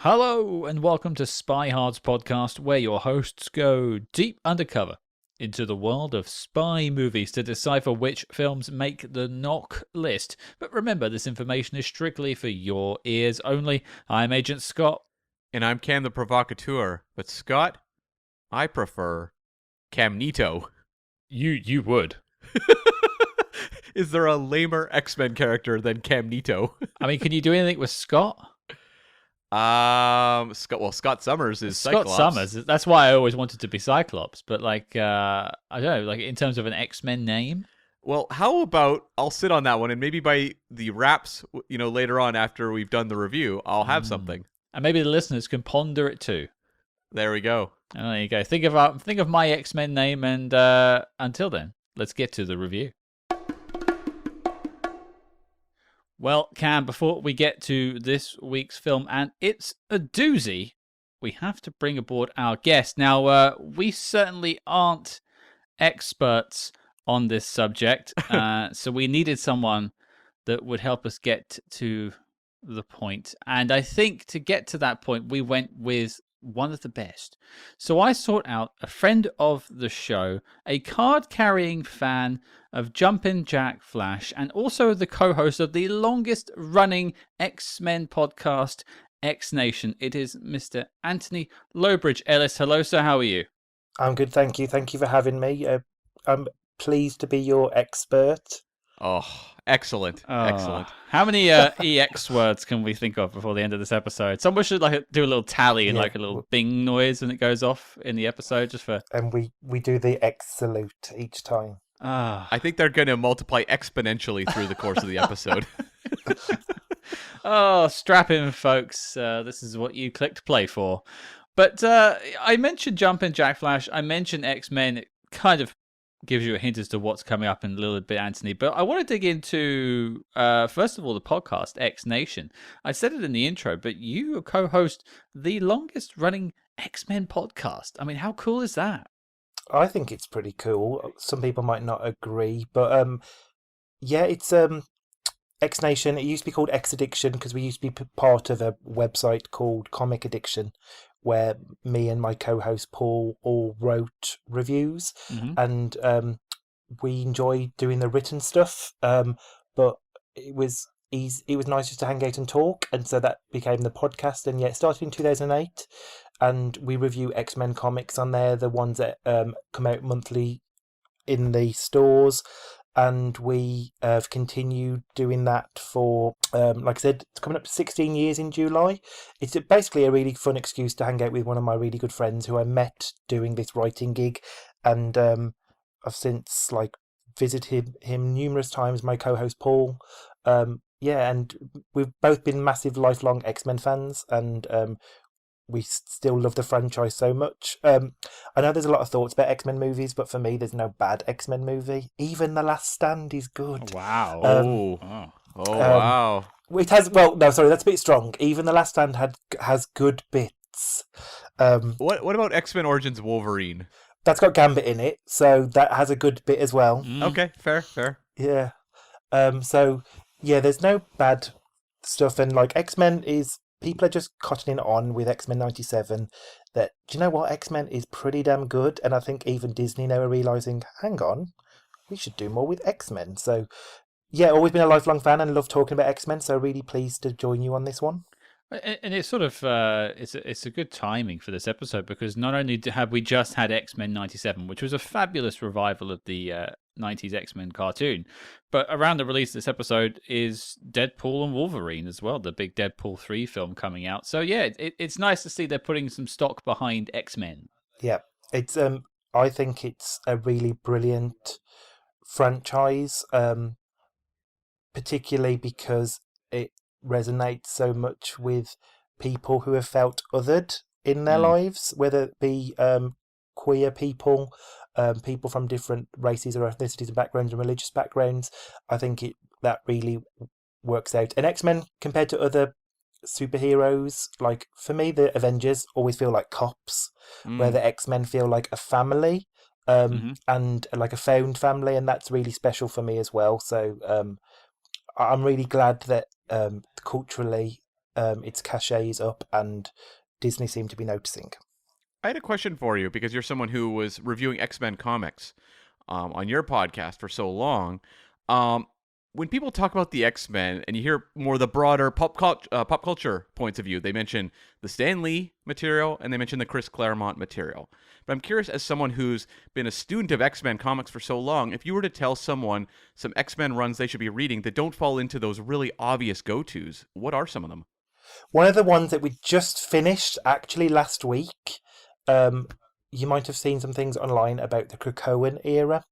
Hello and welcome to Spyhards podcast, where your hosts go deep undercover into the world of spy movies to decipher which films make the knock list. But remember, this information is strictly for your ears only. I'm Agent Scott. And I'm Cam the Provocateur. But Scott, I prefer Camnito. You would. Is there a lamer X-Men character than Camnito? I mean, can you do anything with Scott? Scott Summers is Cyclops. Scott Summers. That's why I always wanted to be Cyclops. But I don't know, like in terms of an X-Men name. Well, how about I'll sit on that one, and maybe by the wraps, later on after we've done the review, I'll have something. And maybe the listeners can ponder it too. There we go. Oh, there you go. Think of my X-Men name, and until then, let's get to the review. Well, Cam, before we get to this week's film, and it's a doozy, we have to bring aboard our guest. Now, we certainly aren't experts on this subject, so we needed someone that would help us get to the point. And I think to get to that point, we went with one of the best. So I sought out a friend of the show, a card-carrying fan of Jumpin' Jack Flash, and also the co-host of the longest-running X-Men podcast, X Nation. It is Mr. Antony Lowbridge-Ellis. Hello, sir. How are you? I'm good, thank you. Thank you for having me. I'm pleased to be your expert. Oh, excellent. Excellent. How many EX words can we think of before the end of this episode? Someone should do a little tally and a little bing noise when it goes off in the episode, just for. And we do the X salute each time. I think they're going to multiply exponentially through the course of the episode. Oh, strap in, folks. This is what you clicked play for. But I mentioned Jumpin' Jack Flash. I mentioned X-Men. It kind of gives you a hint as to what's coming up in a little bit, Anthony. But I want to dig into, first of all, the podcast, X Nation. I said it in the intro, but you co-host the longest-running X-Men podcast. I mean, how cool is that? I think it's pretty cool. Some people might not agree, but it's X Nation. It used to be called X Addiction because we used to be part of a website called Comic Addiction, where me and my co-host Paul all wrote reviews, and we enjoyed doing the written stuff. But it was nice just to hang out and talk, and so that became the podcast. And it started in 2008, and we review X-Men comics on there, the ones that come out monthly in the stores. And we have continued doing that for, like I said, it's coming up to 16 years in July. It's basically a really fun excuse to hang out with one of my really good friends who I met doing this writing gig. And I've since visited him numerous times, my co-host Paul. And we've both been massive lifelong X-Men fans, and we still love the franchise so much. I know there's a lot of thoughts about X-Men movies, but for me, there's no bad X-Men movie. Even The Last Stand is good. Wow. Wow. It has, that's a bit strong. Even The Last Stand has good bits. What about X-Men Origins Wolverine? That's got Gambit in it, so that has a good bit as well. Okay, fair. Yeah. There's no bad stuff, and X-Men is... People are just cottoning on with X-Men 97 that, do you know what, X-Men is pretty damn good, and I think even Disney now are realising, hang on, we should do more with X-Men. So, always been a lifelong fan and love talking about X-Men, so really pleased to join you on this one. And it's sort of it's a good timing for this episode, because not only have we just had X-Men 97, which was a fabulous revival of the 90s X-Men cartoon, but around the release of this episode is Deadpool and Wolverine as well, the big Deadpool 3 film coming out. So it's nice to see they're putting some stock behind X-Men. Yeah, it's I think it's a really brilliant franchise, particularly because it resonates so much with people who have felt othered in their lives, whether it be queer people, people from different races or ethnicities and backgrounds and religious backgrounds. I think that really works out. And X-Men, compared to other superheroes, for me, the Avengers always feel like cops, where the X-Men feel like a family, and like a found family, and that's really special for me as well. So I'm really glad that culturally its cachet is up, and Disney seem to be noticing. I had a question for you because you're someone who was reviewing X-Men comics on your podcast for so long. When people talk about the X-Men and you hear more the broader pop culture points of view, they mention the Stan Lee material and they mention the Chris Claremont material. But I'm curious, as someone who's been a student of X-Men comics for so long, if you were to tell someone some X-Men runs they should be reading that don't fall into those really obvious go-tos, what are some of them? One of the ones that we just finished actually last week, you might have seen some things online about the Krakoan era.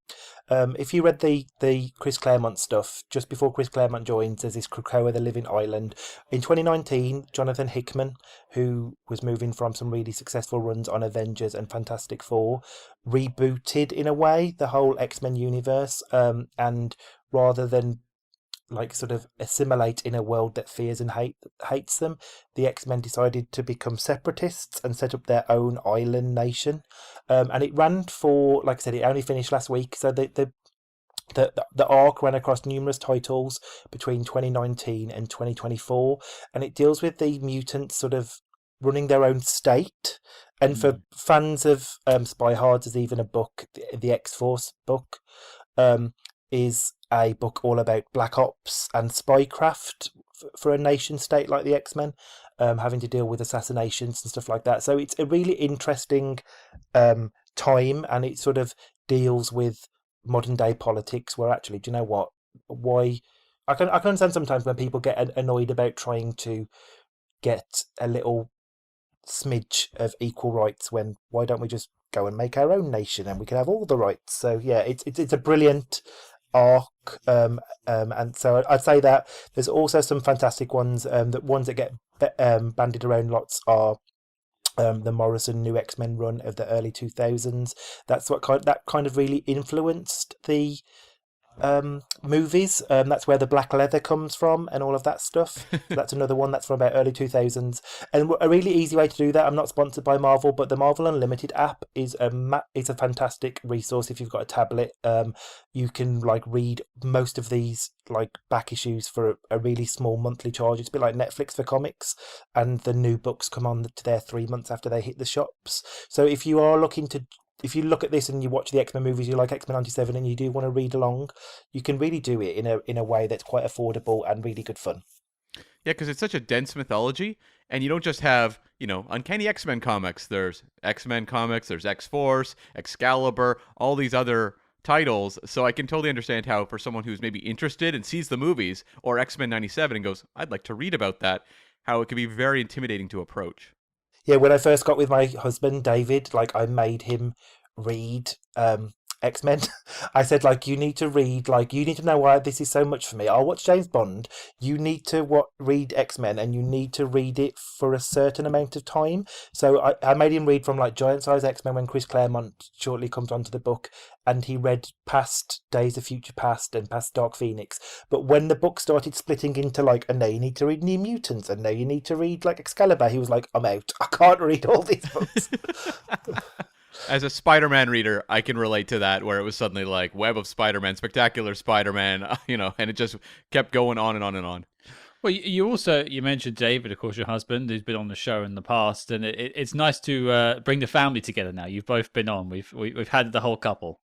If you read the Chris Claremont stuff, just before Chris Claremont joins, there's this Krakoa, the living island. In 2019, Jonathan Hickman, who was moving from some really successful runs on Avengers and Fantastic Four, rebooted, in a way, the whole X-Men universe, and rather than like sort of assimilate in a world that fears and hates them, the X-Men decided to become separatists and set up their own island nation. And it ran for, like I said, it only finished last week. So the arc ran across numerous titles between 2019 and 2024, and it deals with the mutants sort of running their own state. And for fans of Spyhards, there's even a book, the X-Force book, is a book all about black ops and spycraft for a nation state like the X-Men, having to deal with assassinations and stuff like that. So it's a really interesting time, and it sort of deals with modern day politics, where actually, do you know what? Why I can understand sometimes when people get annoyed about trying to get a little smidge of equal rights, when why don't we just go and make our own nation and we can have all the rights? So yeah, it's a brilliant arc, and so I'd say that there's also some fantastic ones. The ones that get bandied around lots are the Morrison New X-Men run of the early 2000s. That's what kind of really influenced the movies. That's where the black leather comes from and all of that stuff. So that's another one that's from about early 2000s. And a really easy way to do that, I'm not sponsored by Marvel, but the Marvel Unlimited app is a fantastic resource. If you've got a tablet, you can like read most of these like back issues for a really small monthly charge. It's a bit like Netflix for comics, and the new books come on to there 3 months after they hit the shops. So if you are looking to, if you look at this and you watch the X-Men movies, you like X-Men 97 and you do want to read along, you can really do it in a way that's quite affordable and really good fun. Yeah, because it's such a dense mythology, and you don't just have, Uncanny X-Men comics. There's X-Men comics, there's X-Force, Excalibur, all these other titles. So I can totally understand how, for someone who's maybe interested and sees the movies or X-Men 97 and goes, I'd like to read about that, how it can be very intimidating to approach. Yeah, when I first got with my husband, David, like I made him read X-Men. I said, like, you need to read, like, you need to know why this is so much for me. I'll watch James Bond. You need to read X-Men, and you need to read it for a certain amount of time. So I made him read from, like, Giant Size X-Men when Chris Claremont shortly comes onto the book, and he read past Days of Future Past and past Dark Phoenix. But when the book started splitting into, like, and now you need to read New Mutants, and now you need to read, like, Excalibur, he was like, I'm out. I can't read all these books. As a Spider-Man reader, I can relate to that, where it was suddenly like Web of Spider-Man, Spectacular Spider-Man, and it just kept going on and on and on. Well, you mentioned David, of course, your husband, who's been on the show in the past, and it's nice to bring the family together now. You've both been on. We've had the whole couple.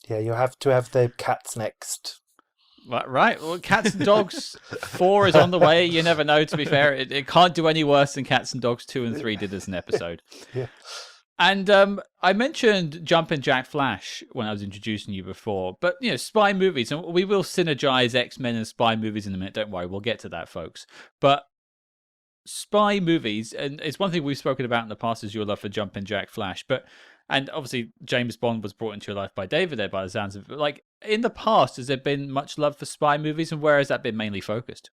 Yeah, you have to have the cats next. Right. Well, Cats and Dogs 4 is on the way. You never know, to be fair. It can't do any worse than Cats and Dogs 2 and 3 did as an episode. Yeah. And I mentioned Jumpin' Jack Flash when I was introducing you before, but spy movies, and we will synergize X-Men and spy movies in a minute. Don't worry, we'll get to that, folks. But spy movies, and it's one thing we've spoken about in the past, is your love for Jumpin' Jack Flash. And obviously James Bond was brought into your life by David there, by the sounds of it. Like, in the past, has there been much love for spy movies, and where has that been mainly focused?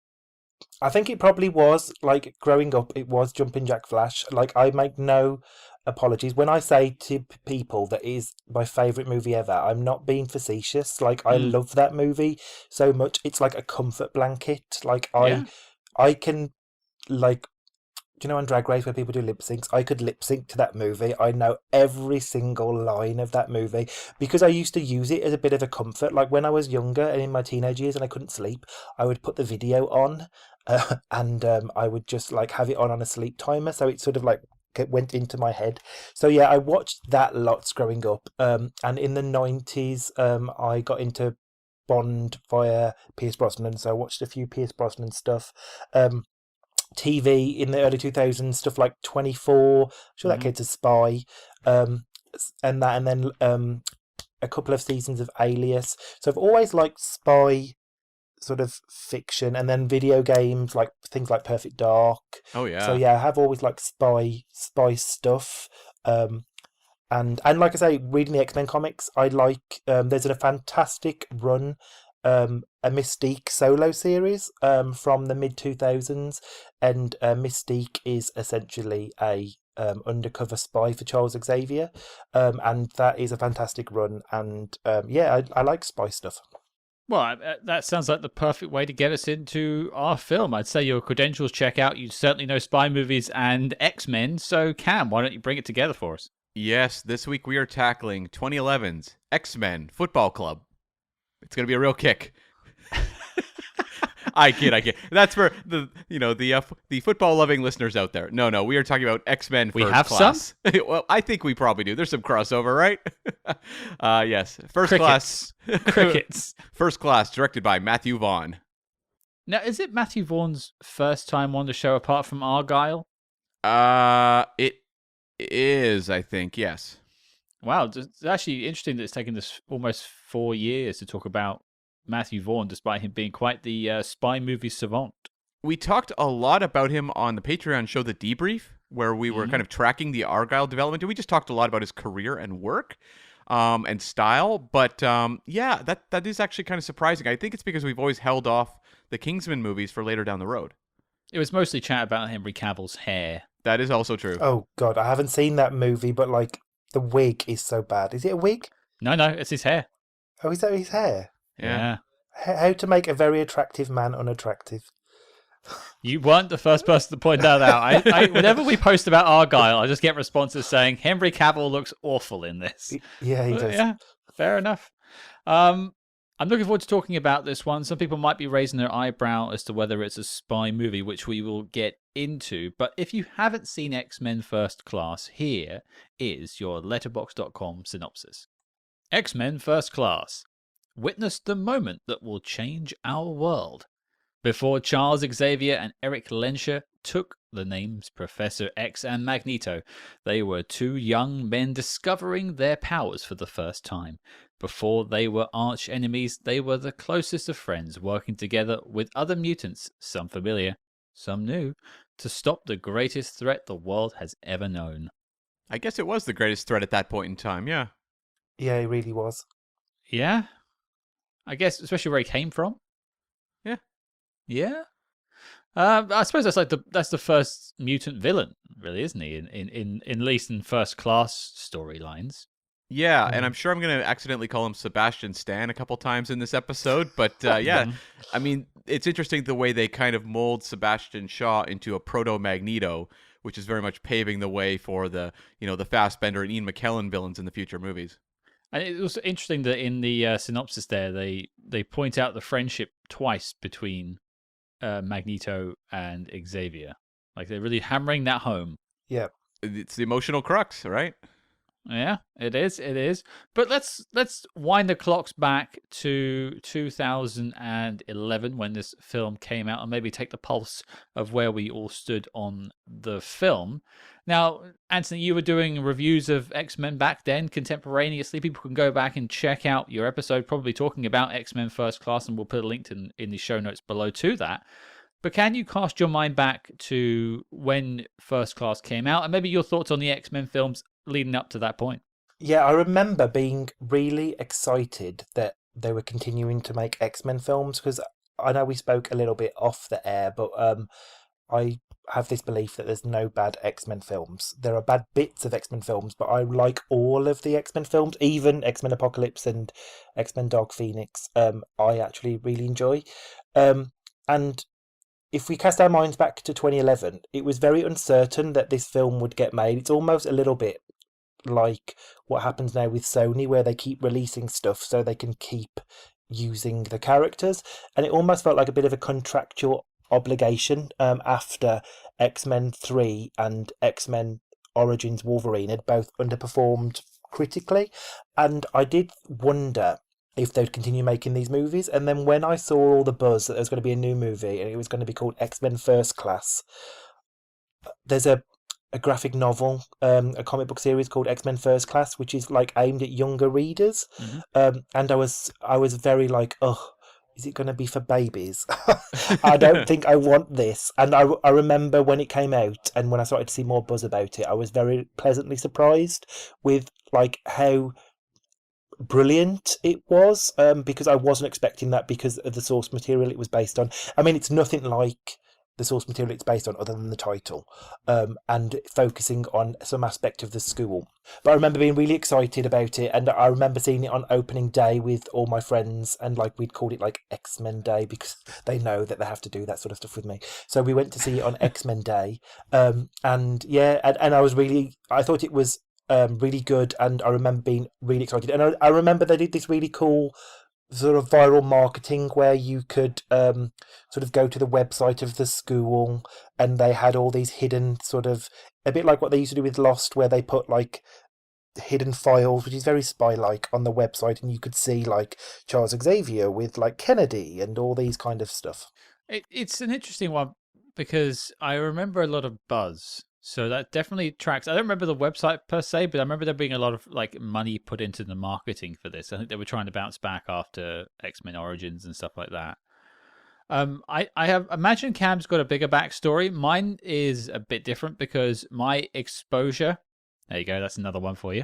I think it probably was, like, growing up, it was Jumpin' Jack Flash. Like, I make no apologies when I say to people that is my favourite movie ever. I'm not being facetious. Like, I love that movie so much. It's like a comfort blanket. Like, I can, like, you know, on Drag Race where people do lip syncs, I could lip sync to that movie. I know every single line of that movie because I used to use it as a bit of a comfort. Like when I was younger and in my teenage years and I couldn't sleep, I would put the video on and I would just like have it on a sleep timer. So it sort of like went into my head. So yeah, I watched that lots growing up. And in the 90s, I got into Bond via Pierce Brosnan. So I watched a few Pierce Brosnan stuff. TV in the early 2000s, stuff like 24, sure that kid's a spy, and then a couple of seasons of Alias. So I've always liked spy sort of fiction, and then video games like things like Perfect Dark. Oh yeah. So yeah, I have always liked spy stuff. And like I say, reading the X-Men comics, I like. There's a fantastic run. A Mystique solo series from the mid 2000s, and Mystique is essentially a undercover spy for Charles Xavier, and that is a fantastic run. And yeah, I like spy stuff. Well, that sounds like the perfect way to get us into our film. I'd say your credentials check out. You certainly know spy movies and X-Men. So, Cam, why don't you bring it together for us? Yes, this week we are tackling 2011's X-Men Football Club. It's going to be a real kick. I kid. That's for the football-loving listeners out there. No, we are talking about X-Men We First have Class. Well, I think we probably do. There's some crossover, right? Yes. First Class. Crickets. First Class, directed by Matthew Vaughn. Now, is it Matthew Vaughn's first time on the show apart from Argyle? It is, I think, yes. Wow, it's actually interesting that it's taken us almost 4 years to talk about Matthew Vaughn, despite him being quite the spy movie savant. We talked a lot about him on the Patreon show, The Debrief, where we were kind of tracking the Argyle development. And we just talked a lot about his career and work and style. But yeah, that is actually kind of surprising. I think it's because we've always held off the Kingsman movies for later down the road. It was mostly chat about Henry Cavill's hair. That is also true. Oh God, I haven't seen that movie, but like the wig is so bad. Is it a wig? No, it's his hair. Oh, is that his hair? Yeah. How to make a very attractive man unattractive. You weren't the first person to point that out. Whenever we post about Argyle, I just get responses saying Henry Cavill looks awful in this. Yeah, he does. Yeah, fair enough. I'm looking forward to talking about this one. Some people might be raising their eyebrow as to whether it's a spy movie, which we will get into. But if you haven't seen X-Men First Class, here is your letterboxd.com synopsis. X-Men First Class. Witness the moment that will change our world. Before Charles Xavier and Eric Lensher took the names Professor X and Magneto, they were two young men discovering their powers for the first time. Before they were arch enemies, they were the closest of friends, working together with other mutants, some familiar, some new, to stop the greatest threat the world has ever known. I guess it was the greatest threat at that point in time, yeah. Yeah, he really was. Yeah? I guess, especially where he came from. Yeah. Yeah. I suppose that's the first mutant villain, really, isn't he? In at least in First Class storylines. Yeah, and I'm sure I'm going to accidentally call him Sebastian Stan a couple times in this episode, but yeah, I mean, it's interesting the way they kind of mold Sebastian Shaw into a proto-Magneto, which is very much paving the way for the Fassbender and Ian McKellen villains in the future movies. And it was interesting that in the synopsis there, they point out the friendship twice between Magneto and Xavier. Like they're really hammering that home. Yeah. It's the emotional crux, right? Yeah, it is. But let's wind the clocks back to 2011 when this film came out and maybe take the pulse of where we all stood on the film. Now, Anthony, you were doing reviews of X-Men back then contemporaneously. People can go back and check out your episode probably talking about X-Men First Class, and we'll put a link in the show notes below to that. But can you cast your mind back to when First Class came out and maybe your thoughts on the X-Men films leading up to that point? Yeah, I remember being really excited that they were continuing to make X-Men films because I know we spoke a little bit off the air, but I have this belief that there's no bad X-Men films. There are bad bits of X-Men films, but I like all of the X-Men films, even X-Men Apocalypse and X-Men Dark Phoenix. I actually really enjoy. And if we cast our minds back to 2011, it was very uncertain that this film would get made. It's almost a little bit like what happens now with Sony, where they keep releasing stuff so they can keep using the characters, and it almost felt like a bit of a contractual obligation after X-Men 3 and X-Men Origins Wolverine had both underperformed critically, and I did wonder if they'd continue making these movies. And then when I saw all the buzz that there was going to be a new movie and it was going to be called X-Men First Class, there's a graphic novel, a comic book series called X-Men First Class, which is like aimed at younger readers. And I was very like, oh, is it going to be for babies? I don't think I want this. And I remember when it came out and when I started to see more buzz about it, I was very pleasantly surprised with like how brilliant it was, because I wasn't expecting that because of the source material it was based on. I mean, it's nothing like the source material it's based on other than the title, and focusing on some aspect of the school. But I remember being really excited about it, and I remember seeing it on opening day with all my friends, and like we'd called it like X-Men Day because they know that they have to do that sort of stuff with me. So we went to see it on X-Men Day, and yeah, and I thought it was really good, and I remember being really excited. And I remember they did this really cool sort of viral marketing where you could sort of go to the website of the school, and they had all these hidden sort of, a bit like what they used to do with Lost, where they put like hidden files, which is very spy-like, on the website, and you could see like Charles Xavier with like Kennedy and all these kind of stuff. It's an interesting one because I remember a lot of buzz. So that definitely tracks. I don't remember the website per se, but I remember there being a lot of like money put into the marketing for this. I think they were trying to bounce back after X-Men Origins and stuff like that. I have imagined Cam's got a bigger backstory. Mine is a bit different because my exposure, there you go, that's another one for you.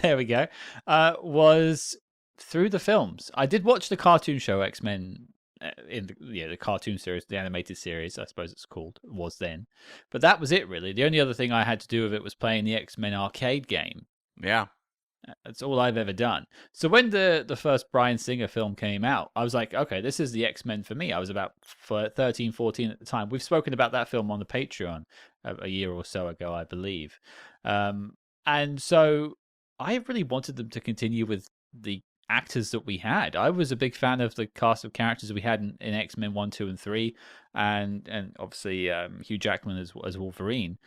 There we go. Was through the films. I did watch the cartoon show X-Men in the cartoon series, the animated series, I suppose it's called, was then. But that was it, really. The only other thing I had to do with it was playing the X-Men arcade game. Yeah. That's all I've ever done. So when the first Bryan Singer film came out, I was like, okay, this is the X-Men for me. I was about 13, 14 at the time. We've spoken about that film on the Patreon a year or so ago, I believe. And so I really wanted them to continue with the actors that we had. I was a big fan of the cast of characters we had in X-Men 1, 2, and 3, and obviously Hugh Jackman as Wolverine.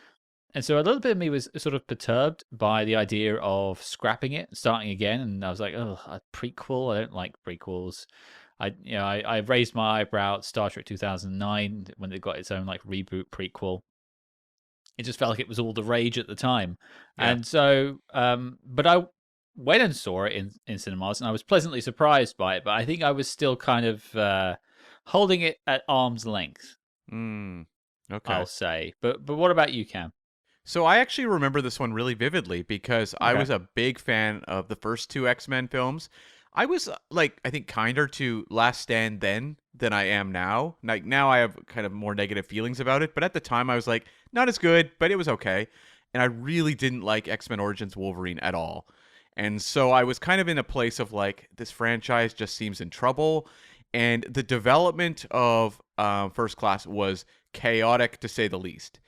And so a little bit of me was sort of perturbed by the idea of scrapping it, starting again. And I was like, oh, a prequel? I don't like prequels. I raised my eyebrow at Star Trek 2009 when it got its own like reboot prequel. It just felt like it was all the rage at the time. Yeah. And so, but I went and saw it in cinemas, and I was pleasantly surprised by it. But I think I was still kind of holding it at arm's length. Okay. I'll say. But what about you, Cam? So I actually remember this one really vividly because I was a big fan of the first two X-Men films. I was like, I think kinder to Last Stand then than I am now. Like now I have kind of more negative feelings about it, but at the time I was like, not as good, but it was okay. And I really didn't like X-Men Origins Wolverine at all. And so I was kind of in a place of like, this franchise just seems in trouble. And the development of First Class was chaotic to say the least.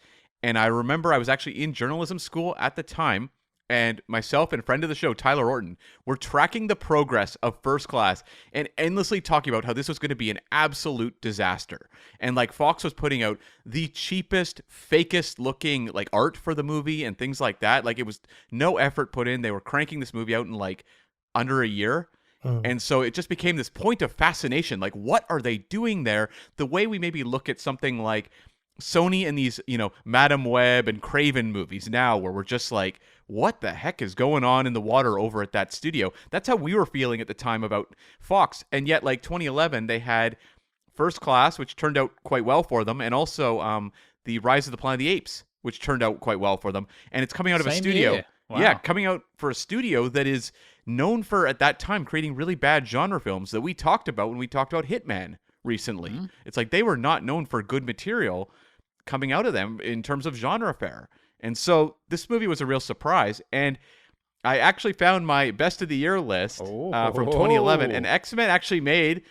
And I remember I was actually in journalism school at the time, and myself and a friend of the show, Tyler Orton, were tracking the progress of First Class and endlessly talking about how this was going to be an absolute disaster. And like Fox was putting out the cheapest, fakest looking like art for the movie and things like that. Like it was no effort put in. They were cranking this movie out in like under a year. And so it just became this point of fascination. Like, what are they doing there? The way we maybe look at something like Sony and these, Madam Web and Craven movies now, where we're just like, what the heck is going on in the water over at that studio? That's how we were feeling at the time about Fox. And yet, like 2011, they had First Class, which turned out quite well for them, and also the Rise of the Planet of the Apes, which turned out quite well for them. And it's coming out of a studio. Wow. Yeah, coming out for a studio that is known for, at that time, creating really bad genre films that we talked about when we talked about Hitman recently. It's like they were not known for good material coming out of them in terms of genre fare. And so this movie was a real surprise. And I actually found my best of the year list from 2011, and X-Men actually made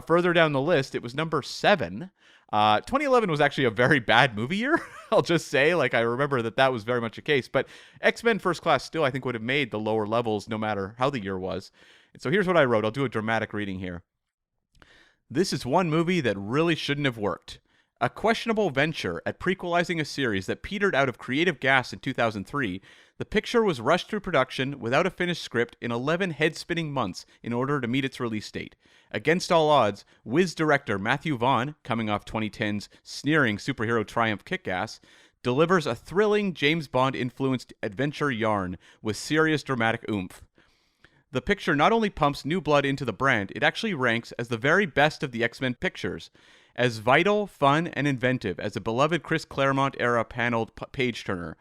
further down the list. It was number 7. 2011 was actually a very bad movie year. I'll just say, like, I remember that was very much the case. But X-Men First Class still, I think, would have made the lower levels no matter how the year was. And so here's what I wrote. I'll do a dramatic reading here. This is one movie that really shouldn't have worked. A questionable venture at prequelizing a series that petered out of creative gas in 2003, the picture was rushed through production without a finished script in 11 head-spinning months in order to meet its release date. Against all odds, Wiz director Matthew Vaughn, coming off 2010's sneering superhero triumph Kick-Ass, delivers a thrilling James Bond-influenced adventure yarn with serious dramatic oomph. The picture not only pumps new blood into the brand, it actually ranks as the very best of the X-Men pictures, as vital, fun, and inventive as a beloved Chris Claremont-era paneled page-turner.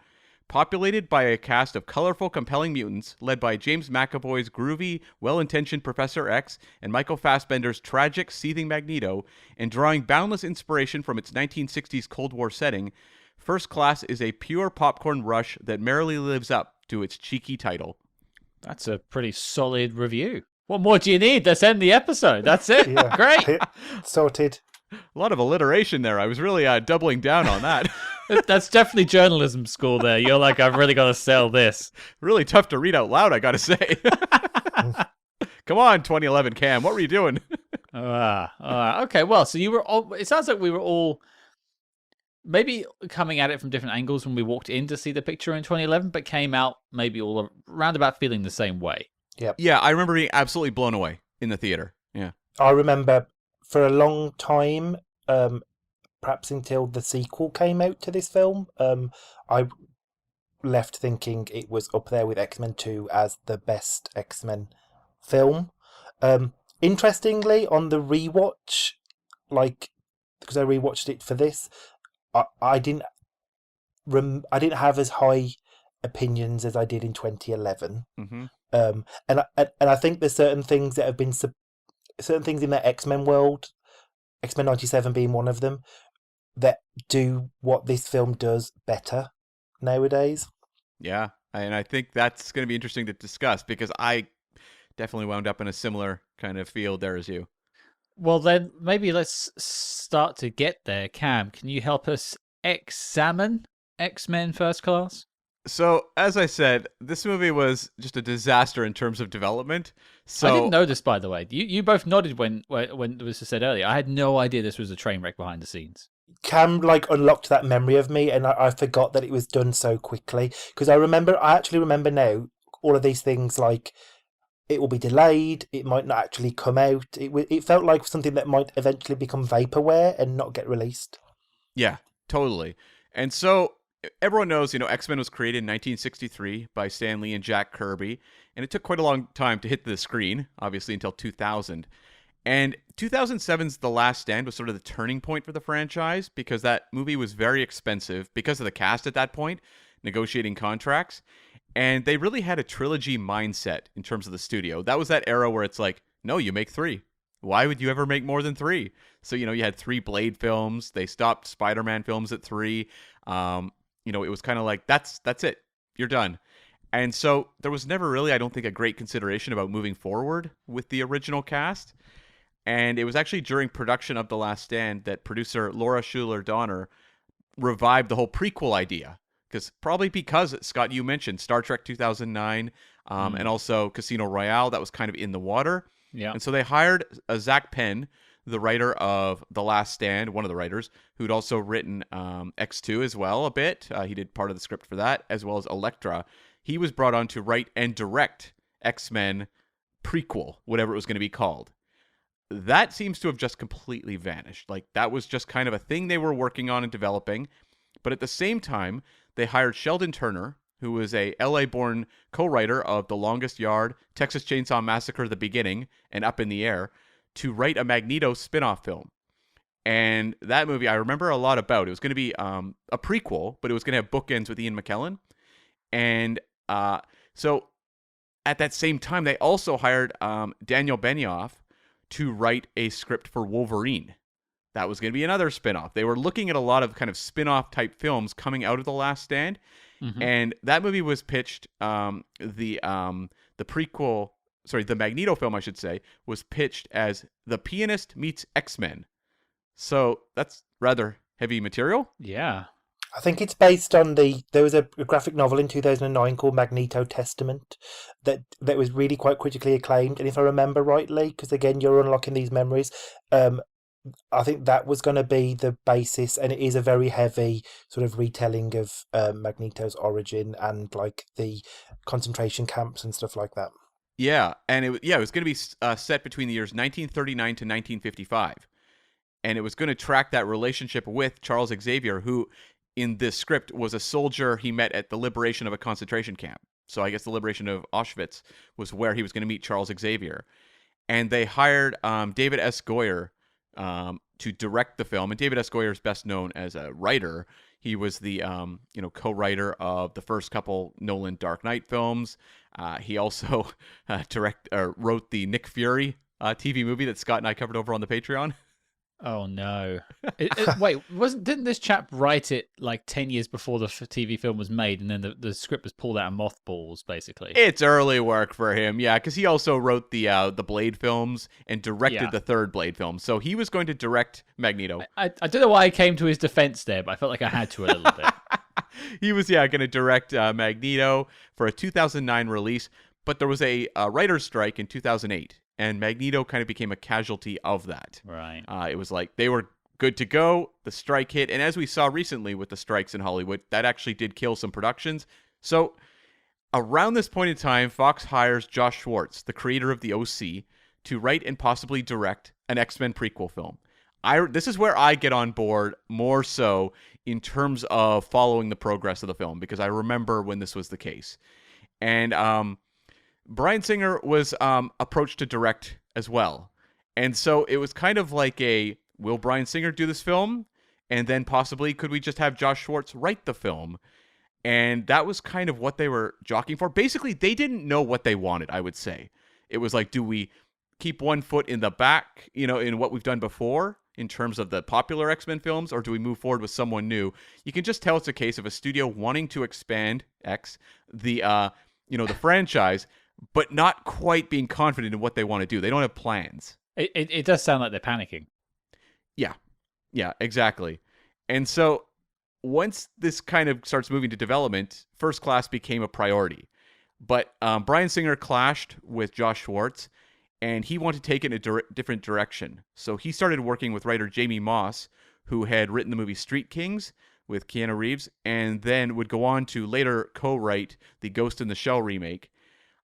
Populated by a cast of colorful, compelling mutants, led by James McAvoy's groovy, well-intentioned Professor X and Michael Fassbender's tragic, seething Magneto, and drawing boundless inspiration from its 1960s Cold War setting, First Class is a pure popcorn rush that merrily lives up to its cheeky title. That's a pretty solid review. What more do you need? Let's end the episode. That's it. Yeah. Great. Sorted. A lot of alliteration there. I was really doubling down on that. That's definitely journalism school there. You're like, I've really got to sell this. Really tough to read out loud, I got to say. Come on, 2011 Cam. What were you doing? Okay, well, so you were all, it sounds like we were all maybe coming at it from different angles when we walked in to see the picture in 2011, but came out maybe all around about feeling the same way. Yep. Yeah, I remember being absolutely blown away in the theater. Yeah. I remember for a long time, perhaps until the sequel came out to this film, I left thinking it was up there with X-Men 2 as the best X-Men film. Interestingly, on the rewatch, because I rewatched it for this, I didn't have as high opinions as I did in 2011. Mm-hmm. And I think there's certain things that have been certain things in the X-Men world, X-Men 97 being one of them, that do what this film does better nowadays. Yeah, and I think that's going to be interesting to discuss because I definitely wound up in a similar kind of field there as you. Well, then maybe let's start to get there. Cam, can you help us examine X-Men First Class? So, as I said, this movie was just a disaster in terms of development. So I didn't know this, by the way. You both nodded when it was said earlier. I had no idea this was a train wreck behind the scenes. Cam unlocked that memory of me, and I forgot that it was done so quickly. Because I actually remember now all of these things, like it will be delayed, it might not actually come out. It felt like something that might eventually become vaporware and not get released. Yeah, totally. And so everyone knows, X-Men was created in 1963 by Stan Lee and Jack Kirby, and it took quite a long time to hit the screen, obviously until 2000. And 2007's The Last Stand was sort of the turning point for the franchise because that movie was very expensive because of the cast at that point, negotiating contracts. And they really had a trilogy mindset in terms of the studio. That was that era where it's like, no, you make 3. Why would you ever make more than 3? So, you had 3 Blade films. They stopped Spider-Man films at 3. It was kind of like, that's it. You're done. And so there was never really, I don't think, a great consideration about moving forward with the original cast. And it was actually during production of The Last Stand that producer Laura Schuler-Donner revived the whole prequel idea. Because, Scott, you mentioned Star Trek 2009 and also Casino Royale, that was kind of in the water. Yeah. And so they hired Zach Penn, the writer of The Last Stand, one of the writers, who'd also written X2 as well a bit. He did part of the script for that, as well as Elektra. He was brought on to write and direct X-Men prequel, whatever it was going to be called. That seems to have just completely vanished. Like, that was just kind of a thing they were working on and developing. But at the same time, they hired Sheldon Turner, who was a LA-born co-writer of The Longest Yard, Texas Chainsaw Massacre: The Beginning, and Up in the Air, to write a Magneto spin-off film. And that movie I remember a lot about. It was going to be a prequel, but it was going to have bookends with Ian McKellen. And so at that same time, they also hired Daniel Benioff to write a script for Wolverine. That was going to be another spin-off. They were looking at a lot of kind of spin-off type films coming out of The Last Stand. Mhm. And that movie was pitched, the prequel, sorry, the Magneto film, I should say, was pitched as The Pianist Meets X-Men. So that's rather heavy material. Yeah. I think it's based on there was a graphic novel in 2009 called Magneto Testament that was really quite critically acclaimed. And if I remember rightly, because again, you're unlocking these memories, I think that was going to be the basis, and it is a very heavy sort of retelling of Magneto's origin and like the concentration camps and stuff like that. Yeah, and it was going to be set between the years 1939 to 1955. And it was going to track that relationship with Charles Xavier, who in this script was a soldier he met at the liberation of a concentration camp. So I guess the liberation of Auschwitz was where he was going to meet Charles Xavier. And they hired David S. Goyer to direct the film. And David S. Goyer is best known as a writer. He was the co-writer of the first couple Nolan Dark Knight films. He also wrote the Nick Fury TV movie that Scott and I covered over on the Patreon. Oh no! Wait, didn't this chap write it like 10 years before the TV film was made, and then the script was pulled out of mothballs, basically? It's early work for him, yeah, because he also wrote the Blade films and directed the third Blade film, so he was going to direct Magneto. I don't know why I came to his defense there, but I felt like I had to a little bit. He was going to direct Magneto for a 2009 release, but there was a writer's strike in 2008. And Magneto kind of became a casualty of that. Right. It was like they were good to go. The strike hit. And as we saw recently with the strikes in Hollywood, that actually did kill some productions. So around this point in time, Fox hires Josh Schwartz, the creator of the OC, to write and possibly direct an X-Men prequel film. This is where I get on board more so in terms of following the progress of the film, because I remember when this was the case. And Bryan Singer was approached to direct as well. And so it was kind of like will Bryan Singer do this film? And then possibly, could we just have Josh Schwartz write the film? And that was kind of what they were jockeying for. Basically, they didn't know what they wanted, I would say. It was like, do we keep one foot in the back, in what we've done before in terms of the popular X-Men films, or do we move forward with someone new? You can just tell it's a case of a studio wanting to expand the franchise, but not quite being confident in what they want to do. They don't have plans. It does sound like they're panicking. Yeah, exactly. And so once this kind of starts moving to development, First Class became a priority. But Bryan Singer clashed with Josh Schwartz, and he wanted to take it in a different direction. So he started working with writer Jamie Moss, who had written the movie Street Kings with Keanu Reeves, and then would go on to later co-write the Ghost in the Shell remake.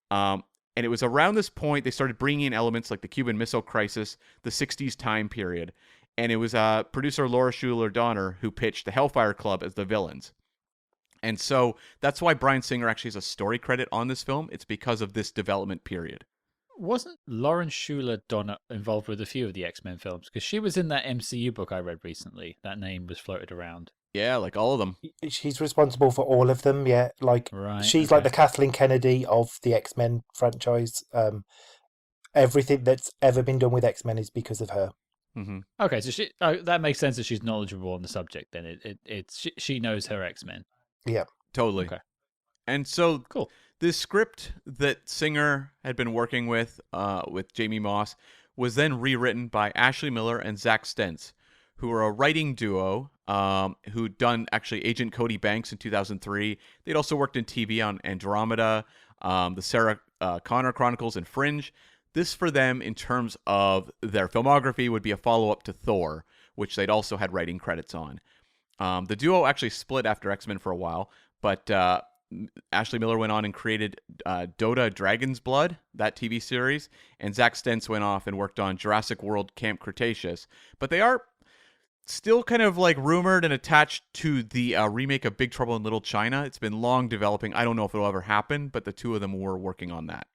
And it was around this point they started bringing in elements like the Cuban Missile Crisis, the 60s time period. And it was producer Laura Schuler Donner who pitched the Hellfire Club as the villains. And so that's why Bryan Singer actually has a story credit on this film. It's because of this development period. Wasn't Lauren Schuler Donner involved with a few of the X-Men films? Because she was in that MCU book I read recently. That name was floated around. Yeah, like all of them. She's responsible for all of them, yeah. She's like the Kathleen Kennedy of the X-Men franchise. Everything that's ever been done with X-Men is because of her. Mm-hmm. Okay, so that makes sense that she's knowledgeable on the subject. Then she knows her X-Men. Yeah, totally. Okay, and so cool. This script that Singer had been working with Jamie Moss was then rewritten by Ashley Miller and Zach Stentz, who are a writing duo who'd done actually Agent Cody Banks in 2003. They'd also worked in TV on Andromeda, the Sarah Connor Chronicles, and Fringe. This, for them, in terms of their filmography, would be a follow-up to Thor, which they'd also had writing credits on. The duo actually split after X-Men for a while, but Ashley Miller went on and created Dota Dragon's Blood, that TV series, and Zach Stentz went off and worked on Jurassic World Camp Cretaceous. But they are still kind of like rumored and attached to the remake of Big Trouble in Little China. It's been long developing. I don't know if it'll ever happen, but the two of them were working on that.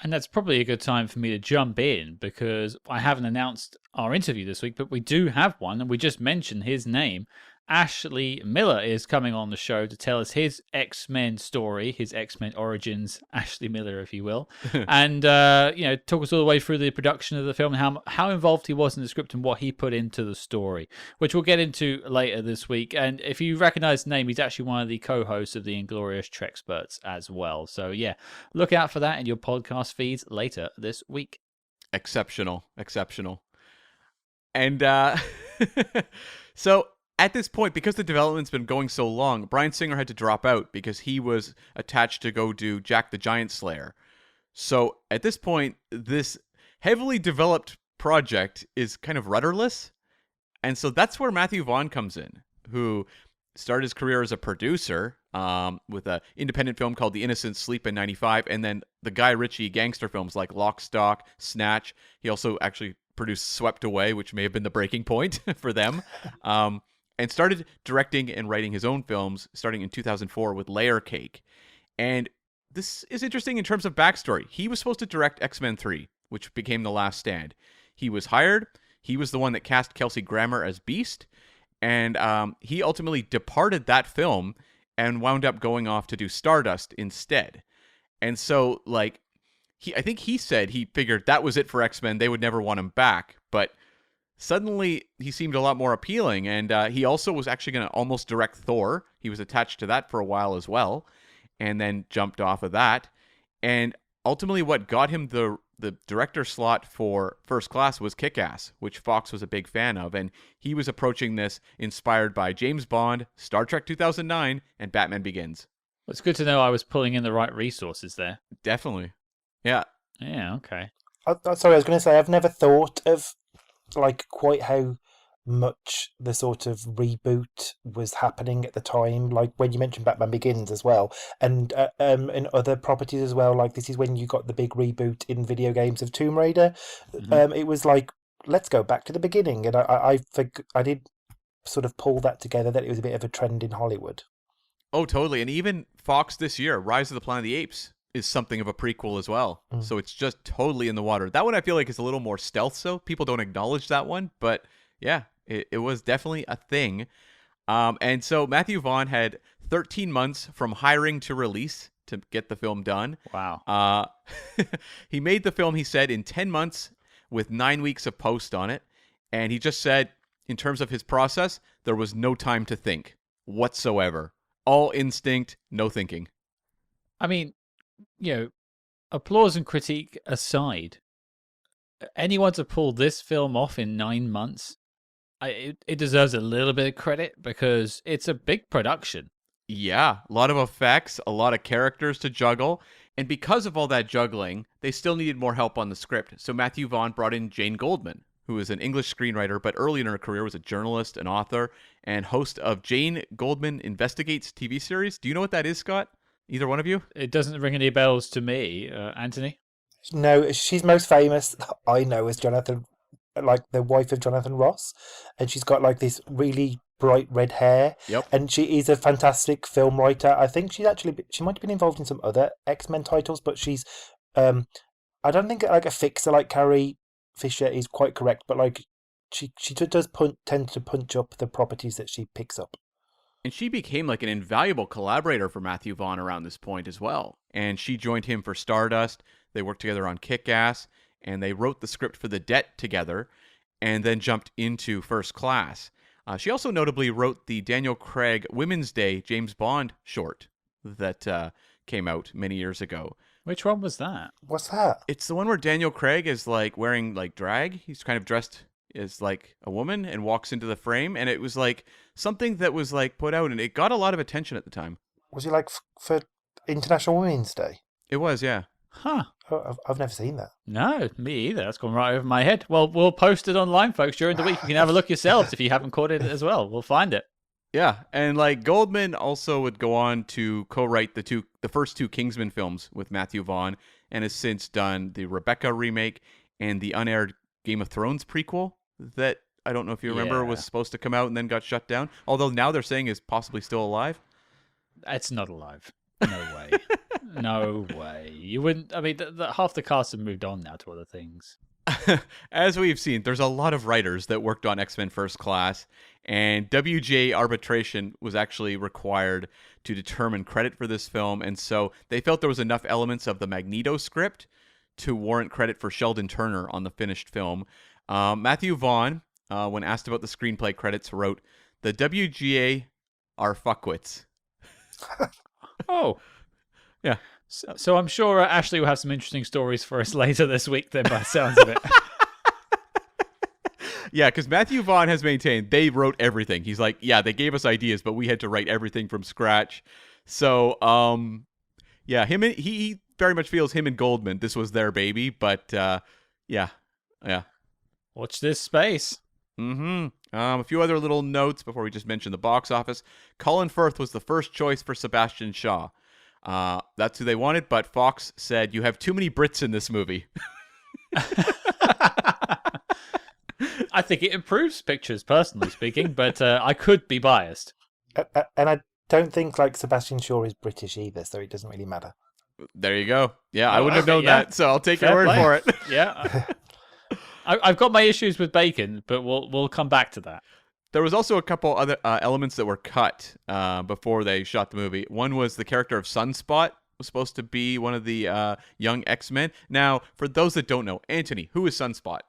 And that's probably a good time for me to jump in, because I haven't announced our interview this week, but we do have one, and we just mentioned his name. Ashley Miller is coming on the show to tell us his X-Men story, his X-Men origins, Ashley Miller, if you will, and talk us all the way through the production of the film and how involved he was in the script and what he put into the story, which we'll get into later this week. And if you recognize the name, he's actually one of the co-hosts of the Inglorious Treksperts as well. So yeah, look out for that in your podcast feeds later this week. Exceptional. And so at this point, because the development's been going so long, Bryan Singer had to drop out because he was attached to go do Jack the Giant Slayer. So at this point, this heavily developed project is kind of rudderless. And so that's where Matthew Vaughn comes in, who started his career as a producer with an independent film called The Innocents Sleep in 95, and then the Guy Ritchie gangster films like Lock, Stock, Snatch. He also actually produced Swept Away, which may have been the breaking point for them. And started directing and writing his own films starting in 2004 with Layer Cake. And this is interesting in terms of backstory. He was supposed to direct X-Men 3, which became The Last Stand. He was hired. He was the one that cast Kelsey Grammer as Beast. And he ultimately departed that film and wound up going off to do Stardust instead. And so, I think he said he figured that was it for X-Men. They would never want him back. But suddenly, he seemed a lot more appealing, and he also was actually going to almost direct Thor. He was attached to that for a while as well, and then jumped off of that. And ultimately, what got him the director slot for First Class was Kick-Ass, which Fox was a big fan of, and he was approaching this inspired by James Bond, Star Trek 2009, and Batman Begins. Well, it's good to know I was pulling in the right resources there. Definitely. Yeah. Yeah, okay. Sorry, I was going to say, I've never thought of quite how much the sort of reboot was happening at the time, like when you mentioned Batman Begins as well, and other properties as well. Like, this is when you got the big reboot in video games of Tomb Raider. It was like, let's go back to the beginning, and I did sort of pull that together, that it was a bit of a trend in Hollywood. Oh, totally. And even Fox this year, Rise of the Planet of the Apes is something of a prequel as well. So it's just totally in the water. That one I feel like is a little more stealth, so people don't acknowledge that one. But yeah, it was definitely a thing. And so Matthew Vaughn had 13 months from hiring to release to get the film done. Wow. He made the film, he said, in 10 months with 9 weeks of post on it. And he just said, in terms of his process, there was no time to think whatsoever. All instinct, no thinking. I mean, applause and critique aside, anyone to pull this film off in 9 months, it deserves a little bit of credit because it's a big production. Yeah, a lot of effects, a lot of characters to juggle. And because of all that juggling, they still needed more help on the script. So Matthew Vaughn brought in Jane Goldman, who is an English screenwriter, but early in her career was a journalist, an author, and host of Jane Goldman Investigates TV series. Do you know what that is, Scott? Either one of you? It doesn't ring any bells to me. Anthony? No, she's most famous, I know, as Jonathan, like the wife of Jonathan Ross. And she's got like this really bright red hair. Yep. And she is a fantastic film writer. I think she might have been involved in some other X-Men titles, but she's, I don't think like a fixer like Carrie Fisher is quite correct, but like she does tend to punch up the properties that she picks up. And she became like an invaluable collaborator for Matthew Vaughn around this point as well. And she joined him for Stardust. They worked together on Kick-Ass, and they wrote the script for The Debt together, and then jumped into First Class. She also notably wrote the Daniel Craig Women's Day James Bond short that came out many years ago. Which one was that? What's that? It's the one where Daniel Craig is like wearing like drag. He's kind of dressed as like a woman and walks into the frame. And it was like something that was like put out, and it got a lot of attention at the time. Was it like for International Women's Day? It was, yeah. Huh. Oh, I've never seen that. No, me either. That's gone right over my head. Well, we'll post it online, folks, during the week. You can have a look yourselves if you haven't caught it as well. We'll find it. Yeah, and like Goldman also would go on to co-write the first two Kingsman films with Matthew Vaughn, and has since done the Rebecca remake and the unaired Game of Thrones prequel that I don't know if you remember was supposed to come out and then got shut down. Although now they're saying is possibly still alive. It's not alive. No way. No way. You wouldn't. I mean, half the cast have moved on now to other things. As we've seen, there's a lot of writers that worked on X-Men First Class, and WGA arbitration was actually required to determine credit for this film, and so they felt there was enough elements of the Magneto script to warrant credit for Sheldon Turner on the finished film. Matthew Vaughn, when asked about the screenplay credits, wrote, "The WGA are fuckwits." Oh. Yeah. So I'm sure Ashley will have some interesting stories for us later this week then, by the sounds of it. Yeah, because Matthew Vaughn has maintained they wrote everything. He's like, yeah, they gave us ideas, but we had to write everything from scratch. So, yeah, he very much feels him and Goldman, this was their baby, but yeah. Watch this space. A few other little notes before we just mention the box office. Colin Firth was the first choice for Sebastian Shaw. That's who they wanted, but Fox said, you have too many Brits in this movie. I think it improves pictures, personally speaking, but I could be biased. And I don't think like Sebastian Shaw is British either, so it doesn't really matter. There you go. Yeah, I wouldn't have known yeah. that, so I'll take Fair your word play. for it. Yeah. I've got my issues with Bacon, but we'll come back to that. There was also a couple other elements that were cut before they shot the movie. One was the character of Sunspot was supposed to be one of the young X-Men. Now, for those that don't know, Antony, who is Sunspot?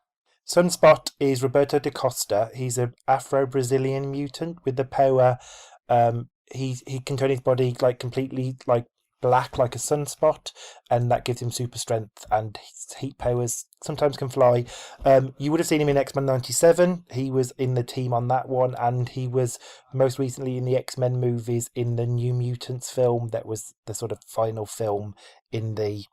Sunspot is Roberto da Costa. He's an Afro-Brazilian mutant with the power. He can turn his body like completely like black, like a sunspot, and that gives him super strength, and his heat powers sometimes can fly. You would have seen him in X-Men 97. He was in the team on that one, and he was most recently in the X-Men movies in the New Mutants film. That was the sort of final film in the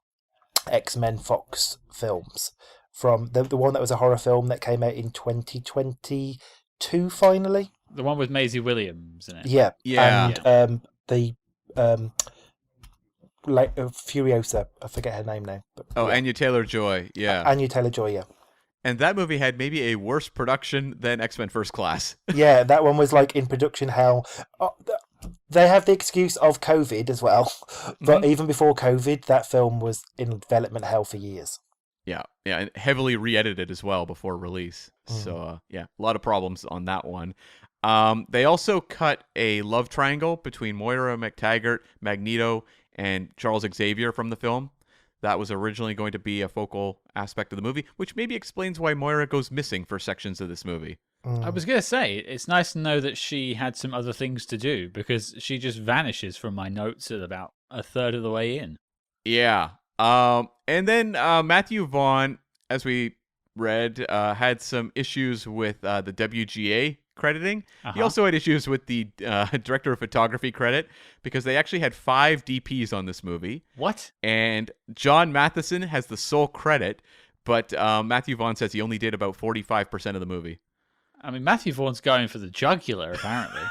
X-Men Fox films. From the one that was a horror film that came out in 2022, finally. The one with Maisie Williams in it. Yeah. Yeah. And the like Furiosa, I forget her name now. But, Oh, yeah. Anya Taylor-Joy, yeah. Anya Taylor-Joy, yeah. And that movie had maybe a worse production than X-Men First Class. Yeah, that one was like in production hell. They have the excuse of COVID as well, but even before COVID, that film was in development hell for years. Yeah, and heavily re-edited as well before release. So, yeah, a lot of problems on that one. They also cut a love triangle between Moira McTaggart, Magneto, and Charles Xavier from the film. That was originally going to be a focal aspect of the movie, which maybe explains why Moira goes missing for sections of this movie. I was going to say, it's nice to know that she had some other things to do, because she just vanishes from my notes at about a third of the way in. Yeah. And then Matthew Vaughn, as we read, had some issues with the WGA crediting. He also had issues with the director of photography credit, because they actually had 5 DPs on this movie. What? And John Matheson has the sole credit, but Matthew Vaughn says he only did about 45% of the movie. I mean, Matthew Vaughn's going for the jugular, apparently.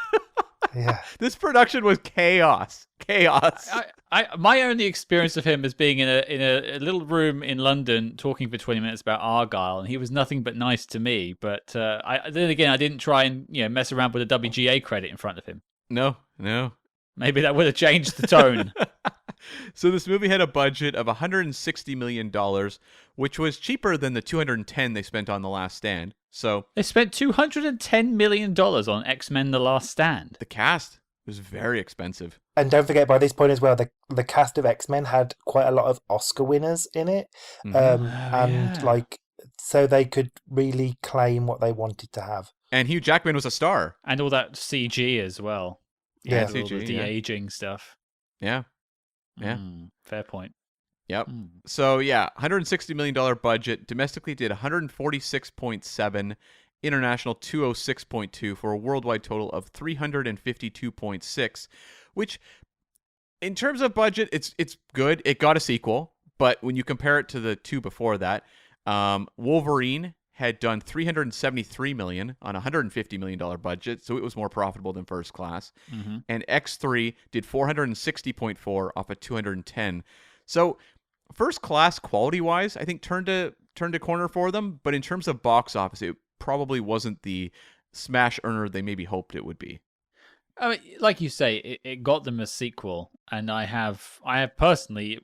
Yeah. This production was chaos. My only experience of him is being in a little room in London talking for 20 minutes about Argyle, and he was nothing but nice to me. But then again, I didn't try and mess around with a WGA credit in front of him. No. Maybe that would have changed the tone. So this movie had a budget of $160 million, which was cheaper than the $210 they spent on The Last Stand. So They spent $210 million on X-Men The Last Stand. the cast was very expensive. And don't forget, by this point as well, the cast of X-Men had quite a lot of Oscar winners in it. So they could really claim what they wanted to have. And Hugh Jackman was a star. And all that CG as well. Yeah. All the de-aging stuff. Yeah. Fair point. Yep. So yeah, $160 million budget. Domestically did 146.7, international 206.2 for a worldwide total of 352.6, which in terms of budget, it's good. It got a sequel, but when you compare it to the two before that, Wolverine had done $373 million on a $150 million budget, so it was more profitable than First Class. And X3 did $460.4 off of $210. So First Class, quality-wise, I think turned a corner for them, but in terms of box office, it probably wasn't the smash earner they maybe hoped it would be. I mean, like you say, it got them a sequel, and I have personally,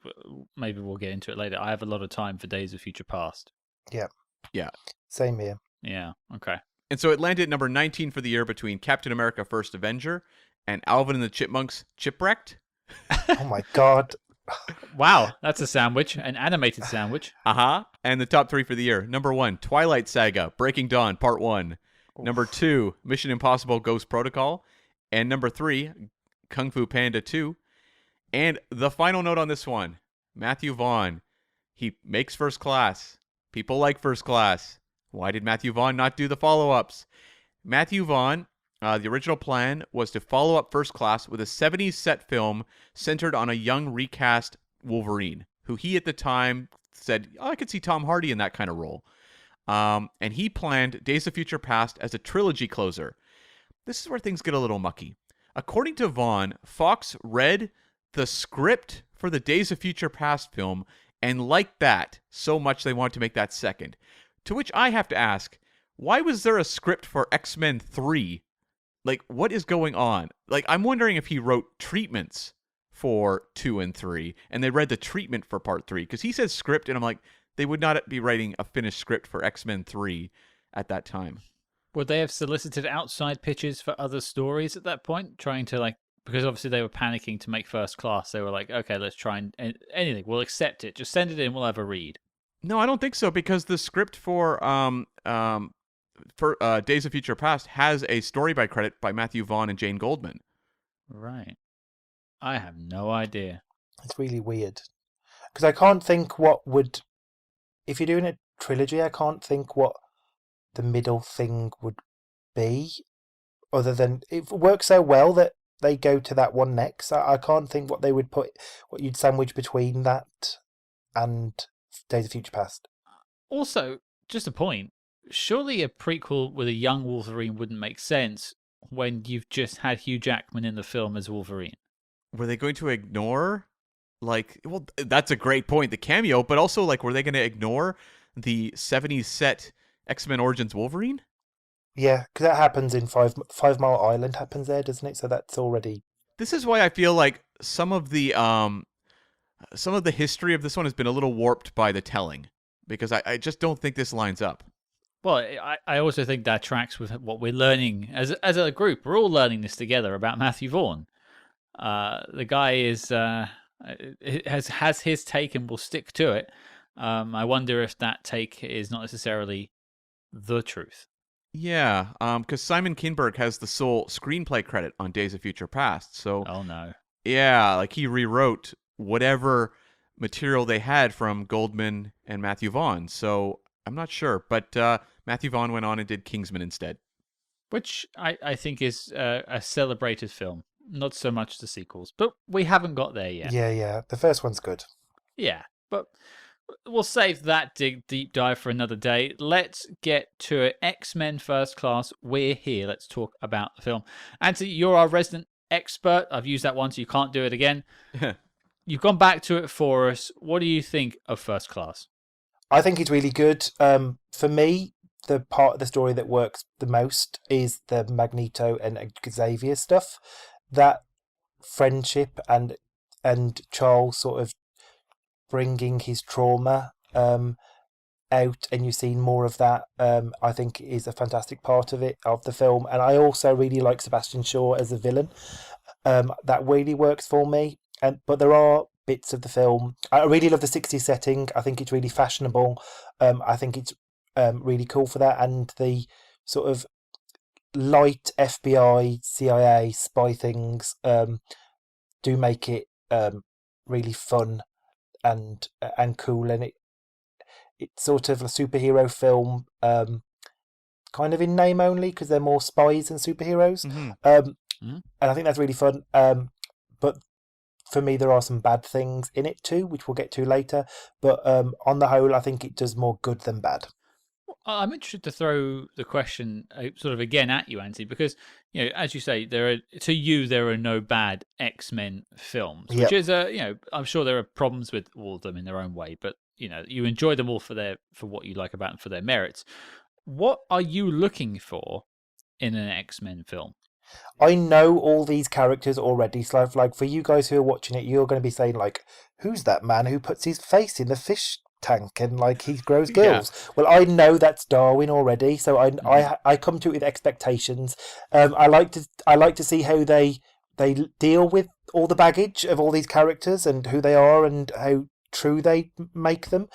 maybe we'll get into it later, I have a lot of time for Days of Future Past. Yeah. Yeah. Same here. Yeah. Okay. And so it landed at number 19 for the year between Captain America: First Avenger and Alvin and the Chipmunks: Chipwrecked. Oh my god. Wow, that's a sandwich, an animated sandwich. And the top 3 for the year: number 1, Twilight Saga: Breaking Dawn Part 1. Number 2, Mission Impossible: Ghost Protocol. And number 3, Kung Fu Panda 2. And the final note on this one, Matthew Vaughn. He makes First Class. People like First Class. Why did Matthew Vaughn not do the follow-ups? Matthew Vaughn, the original plan was to follow up First Class with a 70s set film centered on a young recast Wolverine, who he at the time said, I could see Tom Hardy in that kind of role. And he planned Days of Future Past as a trilogy closer. This is where things get a little mucky. According to Vaughn, Fox read the script for the Days of Future Past film and liked that so much they wanted to make that second. To which I have to ask, why was there a script for X-Men 3? Like, what is going on? Like, I'm wondering if he wrote treatments for 2 and 3, and they read the treatment for Part 3. Because he says script, and I'm like, they would not be writing a finished script for X-Men 3 at that time. Would they have solicited outside pitches for other stories at that point? Trying to, like, because obviously they were panicking to make First Class. They were like, okay, let's try and anything. We'll accept it. Just send it in. We'll have a read. No, I don't think so, because the script for Days of Future Past has a story by credit by Matthew Vaughn and Jane Goldman. Right. I have no idea. It's really weird. Because I can't think what would... If you're doing a trilogy, I can't think what the middle thing would be. Other than... It works so well that they go to that one next. I can't think what they would put... What you'd sandwich between that and Days of Future Past. Also, just a point. Surely a prequel with a young Wolverine wouldn't make sense when you've just had Hugh Jackman in the film as Wolverine. Were they going to ignore, like, well, that's a great point, the cameo, but also, like, were they going to ignore the 70s set X-Men Origins Wolverine? Yeah, because that happens in 5 Mile Island happens there, doesn't it? So that's already... This is why I feel like some of the history of this one has been a little warped by the telling, because I just don't think this lines up. Well, I also think that tracks with what we're learning as a group. We're all learning this together about Matthew Vaughn. The guy has his take and will stick to it. I wonder if that take is not necessarily the truth. Yeah, because Simon Kinberg has the sole screenplay credit on Days of Future Past. So, oh no, yeah, like he rewrote whatever material they had from Goldman and Matthew Vaughn. So I'm not sure, but Matthew Vaughn went on and did Kingsman instead, which I think is a celebrated film. Not so much the sequels, but we haven't got there yet. Yeah. The first one's good. Yeah, but we'll save that deep dive for another day. Let's get to it. X-Men First Class. We're here. Let's talk about the film. Antony, you're our resident expert. I've used that once. So you can't do it again. You've gone back to it for us. What do you think of First Class? I think it's really good. For me, the part of the story that works the most is the Magneto and Xavier stuff. That friendship and Charles sort of bringing his trauma out, and you've seen more of that. I think is a fantastic part of the film, and I also really like Sebastian Shaw as a villain. That really works for me. But there are bits of the film. I really love the 60s setting. I think it's really fashionable. I think it's really cool for that, and the sort of light FBI, CIA spy things do make it really fun and cool, and it's sort of a superhero film, kind of in name only, because they're more spies than superheroes. And I think that's really fun. But for me, there are some bad things in it too, which we'll get to later. But on the whole, I think it does more good than bad. I'm interested to throw the question sort of again at you, Anthony, because, you know, as you say, there are no bad X-Men films, which is I'm sure there are problems with all of them in their own way, but you know, you enjoy them all for what you like about them, for their merits. What are you looking for in an X-Men film? I know all these characters already, so like for you guys who are watching it, you're going to be saying like, who's that man who puts his face in the fish tank and like he grows gills. Well, I know that's Darwin already, so I come to it with expectations. I like to see how they deal with all the baggage of all these characters and who they are and how true they make them.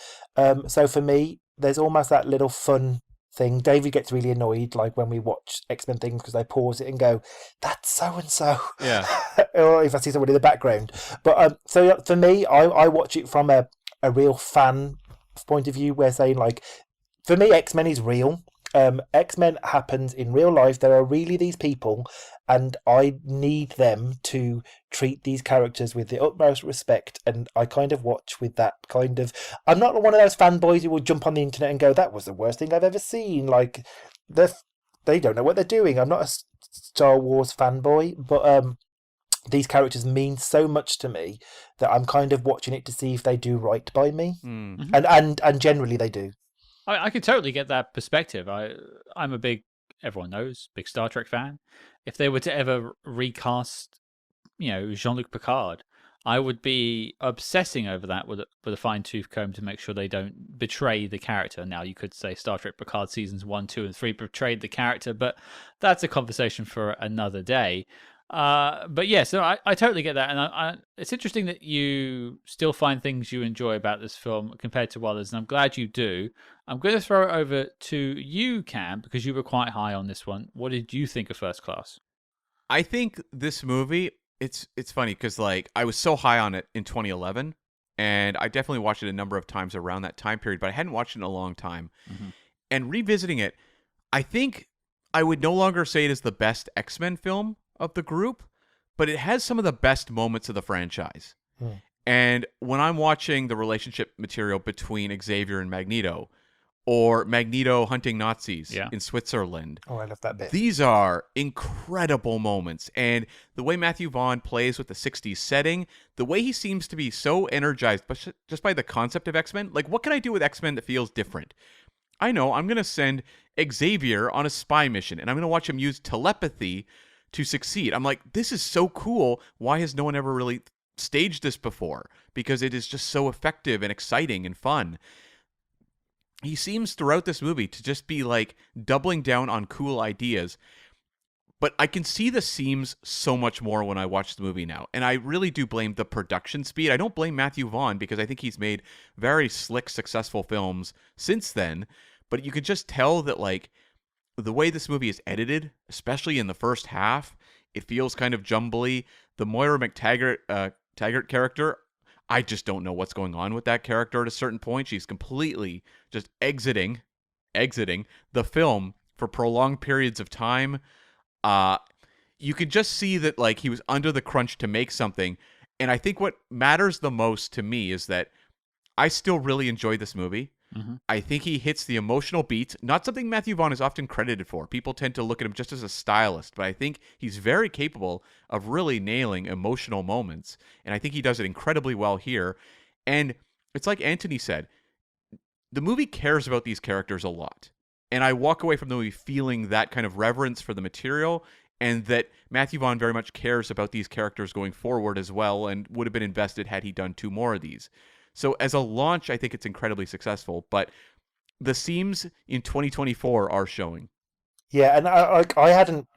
So for me, there's almost that little fun thing. David gets really annoyed like when we watch X-Men things because I pause it and go, that's so and so. Yeah. Or if I see somebody in the background. But so for me, I watch it from a real fan point of view. Where saying like, for me, X-Men is real. X-Men happens in real life. There are really these people, and I need them to treat these characters with the utmost respect. And I kind of watch with that kind of. I'm not one of those fanboys who will jump on the internet and go, "That was the worst thing I've ever seen." Like, they don't know what they're doing. I'm not a Star Wars fanboy, but these characters mean so much to me that I'm kind of watching it to see if they do right by me, and generally they do. I could totally get that perspective. I'm a big, everyone knows, big Star Trek fan. If they were to ever recast, Jean-Luc Picard, I would be obsessing over that with a fine-tooth comb to make sure they don't betray the character. Now, you could say Star Trek Picard seasons 1, 2, and 3 betrayed the character, but that's a conversation for another day. But yeah, so I totally get that, and it's interesting that you still find things you enjoy about this film compared to others, and I'm glad you do. I'm going to throw it over to you, Cam, because you were quite high on this one. What did you think of First Class? I think this movie, it's funny because like I was so high on it in 2011, and I definitely watched it a number of times around that time period, but I hadn't watched it in a long time. Mm-hmm. And revisiting it, I think I would no longer say it is the best X-Men film of the group, but it has some of the best moments of the franchise. And when I'm watching the relationship material between Xavier and Magneto, or Magneto hunting Nazis in Switzerland. Oh, I love that bit. These are incredible moments. And the way Matthew Vaughn plays with the 60s setting, the way he seems to be so energized just by the concept of X-Men. Like, what can I do with X-Men that feels different? I know I'm going to send Xavier on a spy mission, and I'm going to watch him use telepathy to succeed. I'm like, this is so cool. Why has no one ever really staged this before? Because it is just so effective and exciting and fun. He seems throughout this movie to just be like doubling down on cool ideas. But I can see the seams so much more when I watch the movie now. And I really do blame the production speed. I don't blame Matthew Vaughn because I think he's made very slick, successful films since then. But you could just tell that like the way this movie is edited, especially in the first half, it feels kind of jumbly. The Moira Taggart character, I just don't know what's going on with that character at a certain point. She's completely just exiting the film for prolonged periods of time. You could just see that like he was under the crunch to make something. And I think what matters the most to me is that I still really enjoy this movie. Mm-hmm. I think he hits the emotional beats, not something Matthew Vaughn is often credited for. People tend to look at him just as a stylist, but I think he's very capable of really nailing emotional moments, and I think he does it incredibly well here. And it's like Antony said, the movie cares about these characters a lot, and I walk away from the movie feeling that kind of reverence for the material, and that Matthew Vaughn very much cares about these characters going forward as well, and would have been invested had he done 2 more of these. So as a launch, I think it's incredibly successful, but the seams in 2024 are showing. Yeah, and I hadn't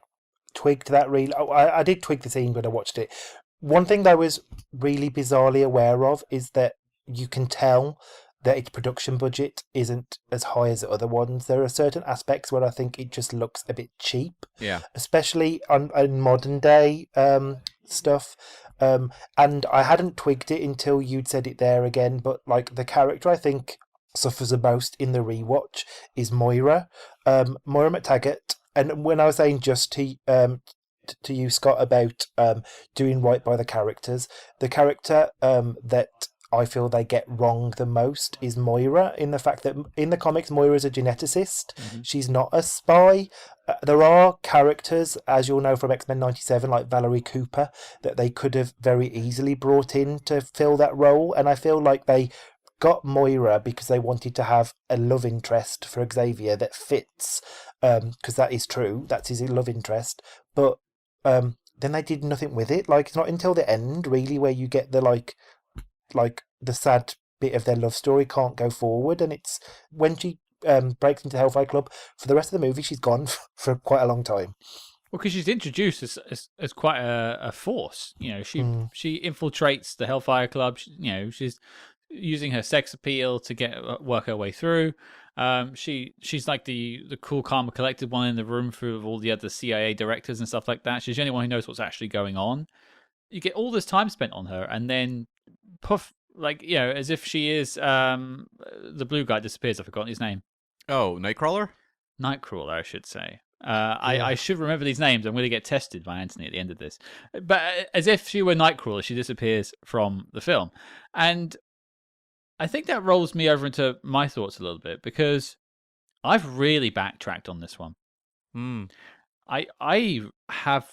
twigged that really. I did twig the scene when I watched it. One thing that I was really bizarrely aware of is that you can tell that its production budget isn't as high as the other ones. There are certain aspects where I think it just looks a bit cheap. Yeah. Especially on modern day stuff. And I hadn't twigged it until you'd said it there again, but like the character I think suffers the most in the rewatch is Moira. Moira McTaggart. And when I was saying just to you, Scott, about doing right by the characters, the character that I feel they get wrong the most is Moira, in the fact that in the comics Moira is a geneticist. Mm-hmm. She's not a spy. There are characters, as you'll know from X-Men 97, like Valerie Cooper, that they could have very easily brought in to fill that role, and I feel like they got Moira because they wanted to have a love interest for Xavier that fits, because that is true, that's his love interest, but then they did nothing with it. Like, it's not until the end really where you get the like the sad bit of their love story can't go forward. And it's when she breaks into Hellfire Club, for the rest of the movie, she's gone for quite a long time. Well, because she's introduced as quite a force. She infiltrates the Hellfire Club. She's using her sex appeal to work her way through. She's like the cool, calm, collected one in the room through all the other CIA directors and stuff like that. She's the only one who knows what's actually going on. You get all this time spent on her, and then poof, as if she is the blue guy disappears. I've forgotten his name. Oh, Nightcrawler? Nightcrawler, I should say. I should remember these names. I'm going to get tested by Antony at the end of this. But as if she were Nightcrawler, she disappears from the film. And I think that rolls me over into my thoughts a little bit, because I've really backtracked on this one. I have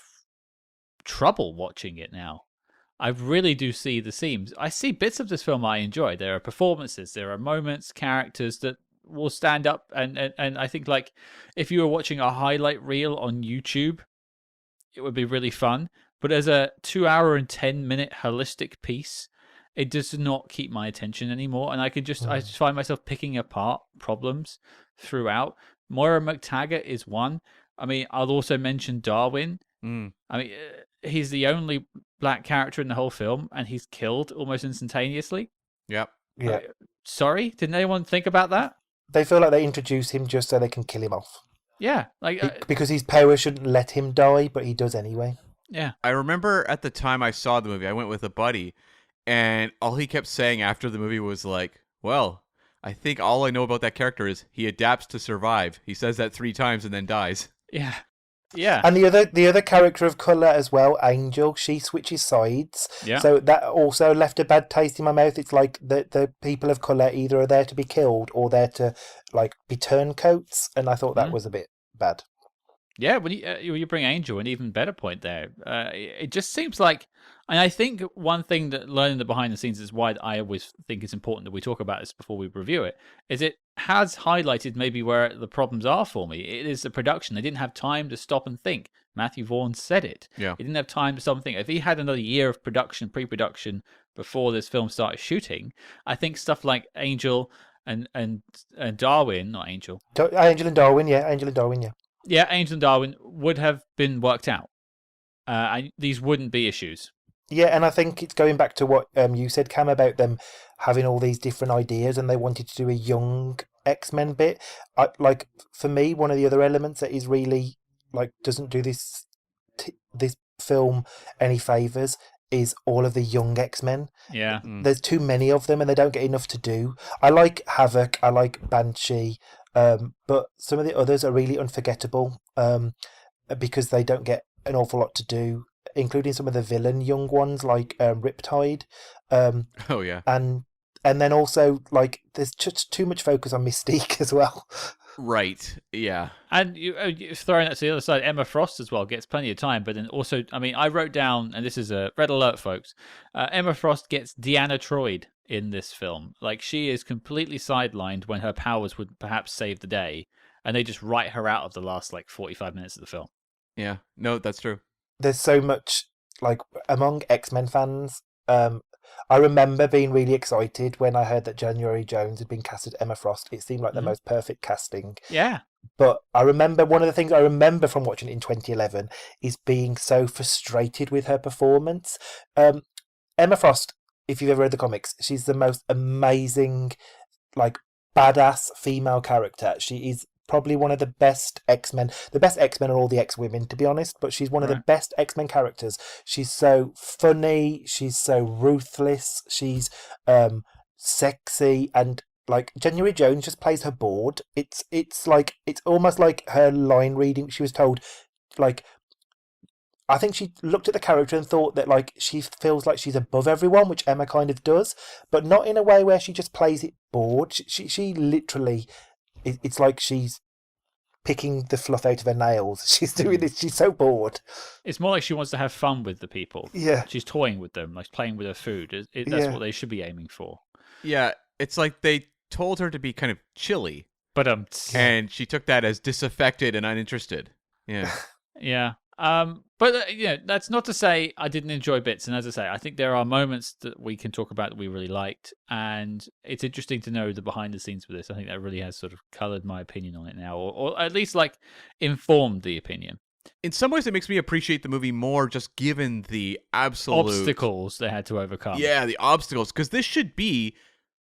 trouble watching it now. I really do see the seams. I see bits of this film I enjoy. There are performances, there are moments, characters that will stand up, and I think, like, if you were watching a highlight reel on YouTube, it would be really fun. But as a 2 hour and 10-minute holistic piece, it does not keep my attention anymore, and I just find myself picking apart problems throughout. Moira McTaggart is one. I mean, I'll also mention Darwin. I mean, he's the only black character in the whole film, and he's killed almost instantaneously. Yep. Yeah. Sorry, didn't anyone think about that? They feel like they introduce him just so they can kill him off. Yeah, because his power shouldn't let him die, but he does anyway. Yeah. I remember at the time I saw the movie, I went with a buddy, and all he kept saying after the movie was like, well, I think all I know about that character is he adapts to survive. He says that 3 times and then dies. Yeah. Yeah. And the other character of colour as well, Angel, she switches sides. Yeah. So that also left a bad taste in my mouth. It's like the people of colour either are there to be killed or there to be turncoats, and I thought that was a bit bad. Yeah, when you bring Angel, an even better point there. It just seems like, and I think one thing that learning the behind the scenes is why I always think it's important that we talk about this before we review it, is it has highlighted maybe where the problems are for me. It is the production. They didn't have time to stop and think. Matthew Vaughn said it. Yeah. He didn't have time to stop and think. If he had another year of pre-production before this film started shooting, I think stuff like Angel and Darwin, not Angel. Angel and Darwin, yeah. Yeah, Angel and Darwin would have been worked out. These wouldn't be issues. Yeah, and I think it's going back to what you said, Cam, about them having all these different ideas, and they wanted to do a young X-Men bit. For me, one of the other elements that is really doesn't do this film any favors is all of the young X-Men. Yeah. There's too many of them, and they don't get enough to do. I like Havoc, I like Banshee, but some of the others are really unforgettable because they don't get an awful lot to do, including some of the villain young ones like Riptide. Oh yeah. And then also there's just too much focus on Mystique as well. Right. Yeah. And you throwing that to the other side, Emma Frost as well gets plenty of time, but then also, I mean, I wrote down, and this is a red alert, folks. Emma Frost gets Deanna Troyed in this film. She is completely sidelined when her powers would perhaps save the day, and they just write her out of the last 45 minutes of the film. Yeah. No, that's true. There's so much among X-Men fans. I remember being really excited when I heard that January Jones had been cast as Emma Frost. It seemed like the most perfect casting. Yeah. But I remember one of the things I remember from watching it in 2011 is being so frustrated with her performance. Emma Frost, if you've ever read the comics, she's the most amazing, badass female character. She is probably one of the best X-Men. The best X-Men are all the X-women, to be honest, but she's one of the best X-Men characters. She's so funny, she's so ruthless, she's sexy, and January Jones just plays her bored. It's almost like her line reading. She was told, I think she looked at the character and thought that she feels like she's above everyone, which Emma kind of does, but not in a way where she just plays it bored. She literally, it's like she's picking the fluff out of her nails. She's doing this. She's so bored. It's more like she wants to have fun with the people. Yeah. She's toying with them, playing with her food. That's what they should be aiming for. Yeah. It's like they told her to be kind of chilly. But and she took that as disaffected and uninterested. Yeah. Yeah. But that's not to say I didn't enjoy bits. And as I say, I think there are moments that we can talk about that we really liked, and it's interesting to know the behind the scenes for this. I think that really has sort of coloured my opinion on it now, or at least like informed the opinion. In some ways, it makes me appreciate the movie more, just given the absolute obstacles they had to overcome. Yeah, the obstacles, because this should be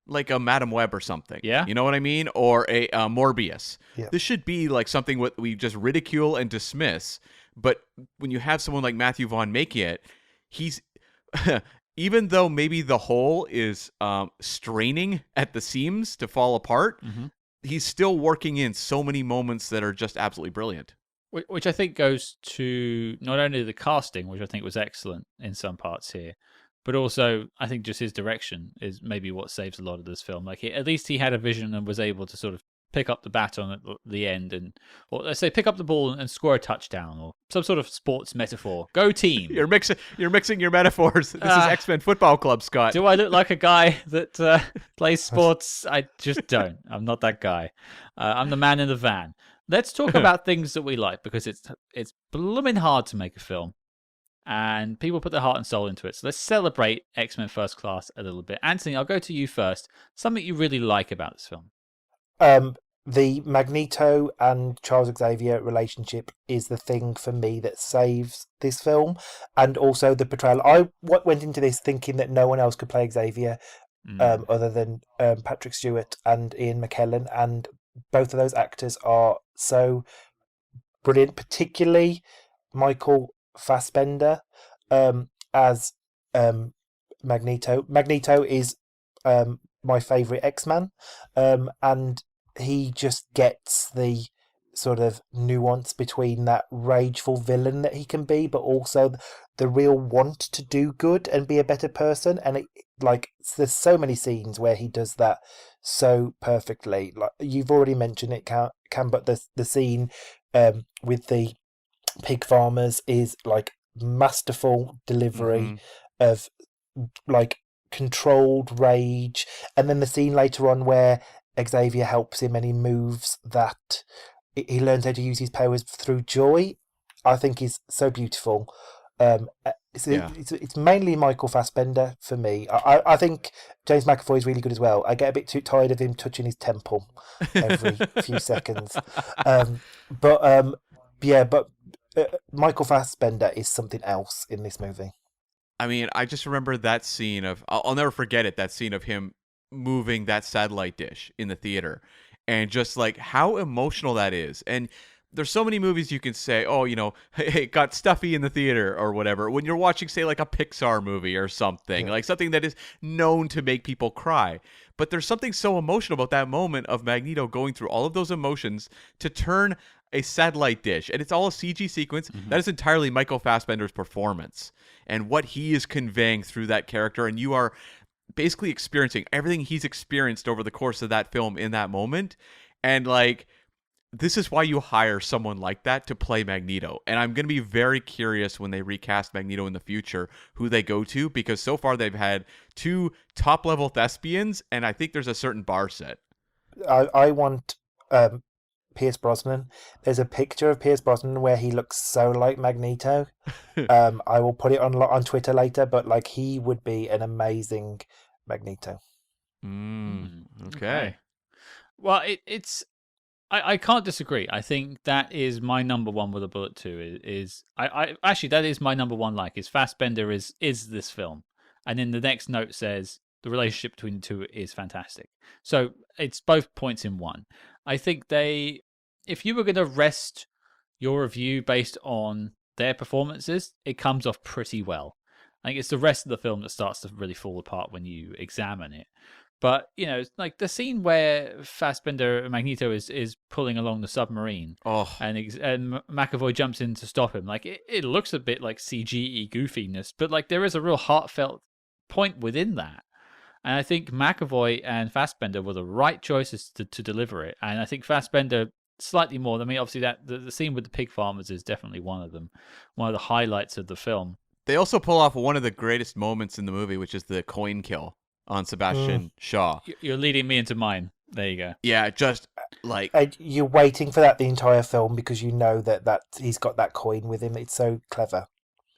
like a Madam Web or something. Yeah. You know what I mean? Or a Morbius. Yeah. This should be like something what we just ridicule and dismiss. But when you have someone like Matthew Vaughn making it, he's even though maybe the whole is straining at the seams to fall apart, he's still working in so many moments that are just absolutely brilliant. Which I think goes to not only the casting, which I think was excellent in some parts here, but also I think just his direction is maybe what saves a lot of this film. Like at least he had a vision and was able to sort of pick up the baton at the end, or let's say pick up the ball and score a touchdown, or some sort of sports metaphor. Go team! You're mixing your metaphors. This is X-Men Football Club, Scott. Do I look like a guy that plays sports? I just don't. I'm not that guy. I'm the man in the van. Let's talk about things that we like, because it's blooming hard to make a film, and people put their heart and soul into it. So let's celebrate X-Men First Class a little bit. Anthony, I'll go to you first. Something you really like about this film? The Magneto and Charles Xavier relationship is the thing for me that saves this film, and also the portrayal. I went into this thinking that no one else could play Xavier other than Patrick Stewart and Ian McKellen, and both of those actors are so brilliant, particularly Michael Fassbender as Magneto. Magneto is my favourite X-Man, and he just gets the sort of nuance between that rageful villain that he can be, but also the real want to do good and be a better person. And there's so many scenes where he does that so perfectly. Like you've already mentioned it, Cam, but the scene with the pig farmers is like masterful delivery of like controlled rage, and then the scene later on where Xavier helps him and he moves that he learns how to use his powers through joy, I think is so beautiful. It's mainly Michael Fassbender for me. I think James McAvoy is really good as well. I get a bit too tired of him touching his temple every few seconds. But Michael Fassbender is something else in this movie. I mean, I just remember that scene of, I'll never forget it, that scene of him moving that satellite dish in the theater, and just like how emotional that is. And there's so many movies you can say, oh, it got stuffy in the theater or whatever. When you're watching, say, like a Pixar movie or something, like something that is known to make people cry. But there's something so emotional about that moment of Magneto going through all of those emotions to turn a satellite dish, and it's all a CG sequence. That is entirely Michael Fassbender's performance and what he is conveying through that character, and you are basically experiencing everything he's experienced over the course of that film in that moment. And like, this is why you hire someone like that to play Magneto. And I'm going to be very curious when they recast Magneto in the future who they go to, because so far they've had 2 top-level thespians, and I think there's a certain bar set. I want Pierce Brosnan. There's a picture of Pierce Brosnan where he looks so like Magneto. I will put it on Twitter later, but like he would be an amazing Magneto. Okay. Well, I can't disagree. I think that is my number one with a bullet too. I actually, that is my number one like, is Fassbender is this film. And then the next note says the relationship between the two is fantastic. So it's both points in one. I think if you were going to rest your review based on their performances, it comes off pretty well. I think it's the rest of the film that starts to really fall apart when you examine it. But, it's like the scene where Fassbender Magneto is pulling along the submarine, and McAvoy jumps in to stop him. Like it looks a bit like CGE goofiness, but like there is a real heartfelt point within that. And I think McAvoy and Fassbender were the right choices to deliver it. And I think Fassbender slightly more. I mean, obviously that the scene with the pig farmers is definitely one of them, one of the highlights of the film. They also pull off one of the greatest moments in the movie, which is the coin kill on Sebastian Shaw. You're leading me into mine. There you go. Yeah, just Like, And you're waiting for that the entire film because you know that he's got that coin with him. It's so clever.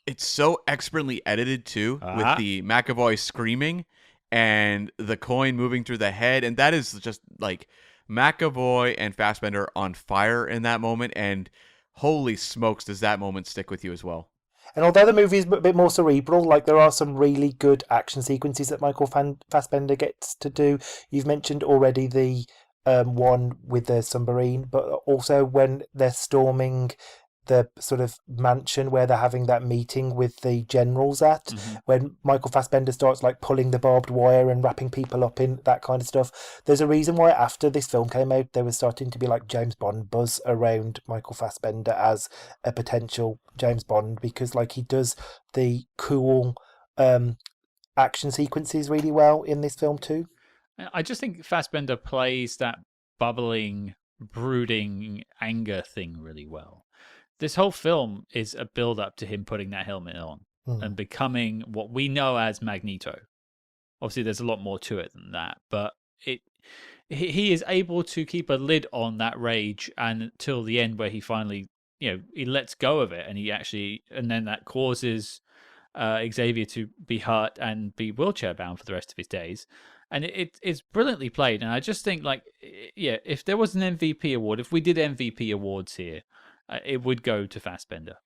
it's so expertly edited too, with Ah. the McAvoy screaming and the coin moving through the head, and that is just like McAvoy and Fassbender on fire in that moment. And holy smokes, does that moment stick with you as well? And although the movie is a bit more cerebral, like there are some really good action sequences that Michael Fassbender gets to do. You've mentioned already the one with the submarine, but also when they're storming the sort of mansion where they're having that meeting with the generals at, when Michael Fassbender starts like pulling the barbed wire and wrapping people up in that kind of stuff. There's a reason why after this film came out, there was starting to be like James Bond buzz around Michael Fassbender as a potential James Bond, because like he does the cool action sequences really well in this film too. I just think Fassbender plays that bubbling, brooding anger thing really well. This whole film is a build-up to him putting that helmet on and becoming what we know as Magneto. Obviously, there's a lot more to it than that, but he is able to keep a lid on that rage until the end, where he finally, he lets go of it, and then that causes Xavier to be hurt and be wheelchair bound for the rest of his days. And it's brilliantly played. And I just think, if there was an MVP award, if we did MVP awards here, it would go to Fassbender.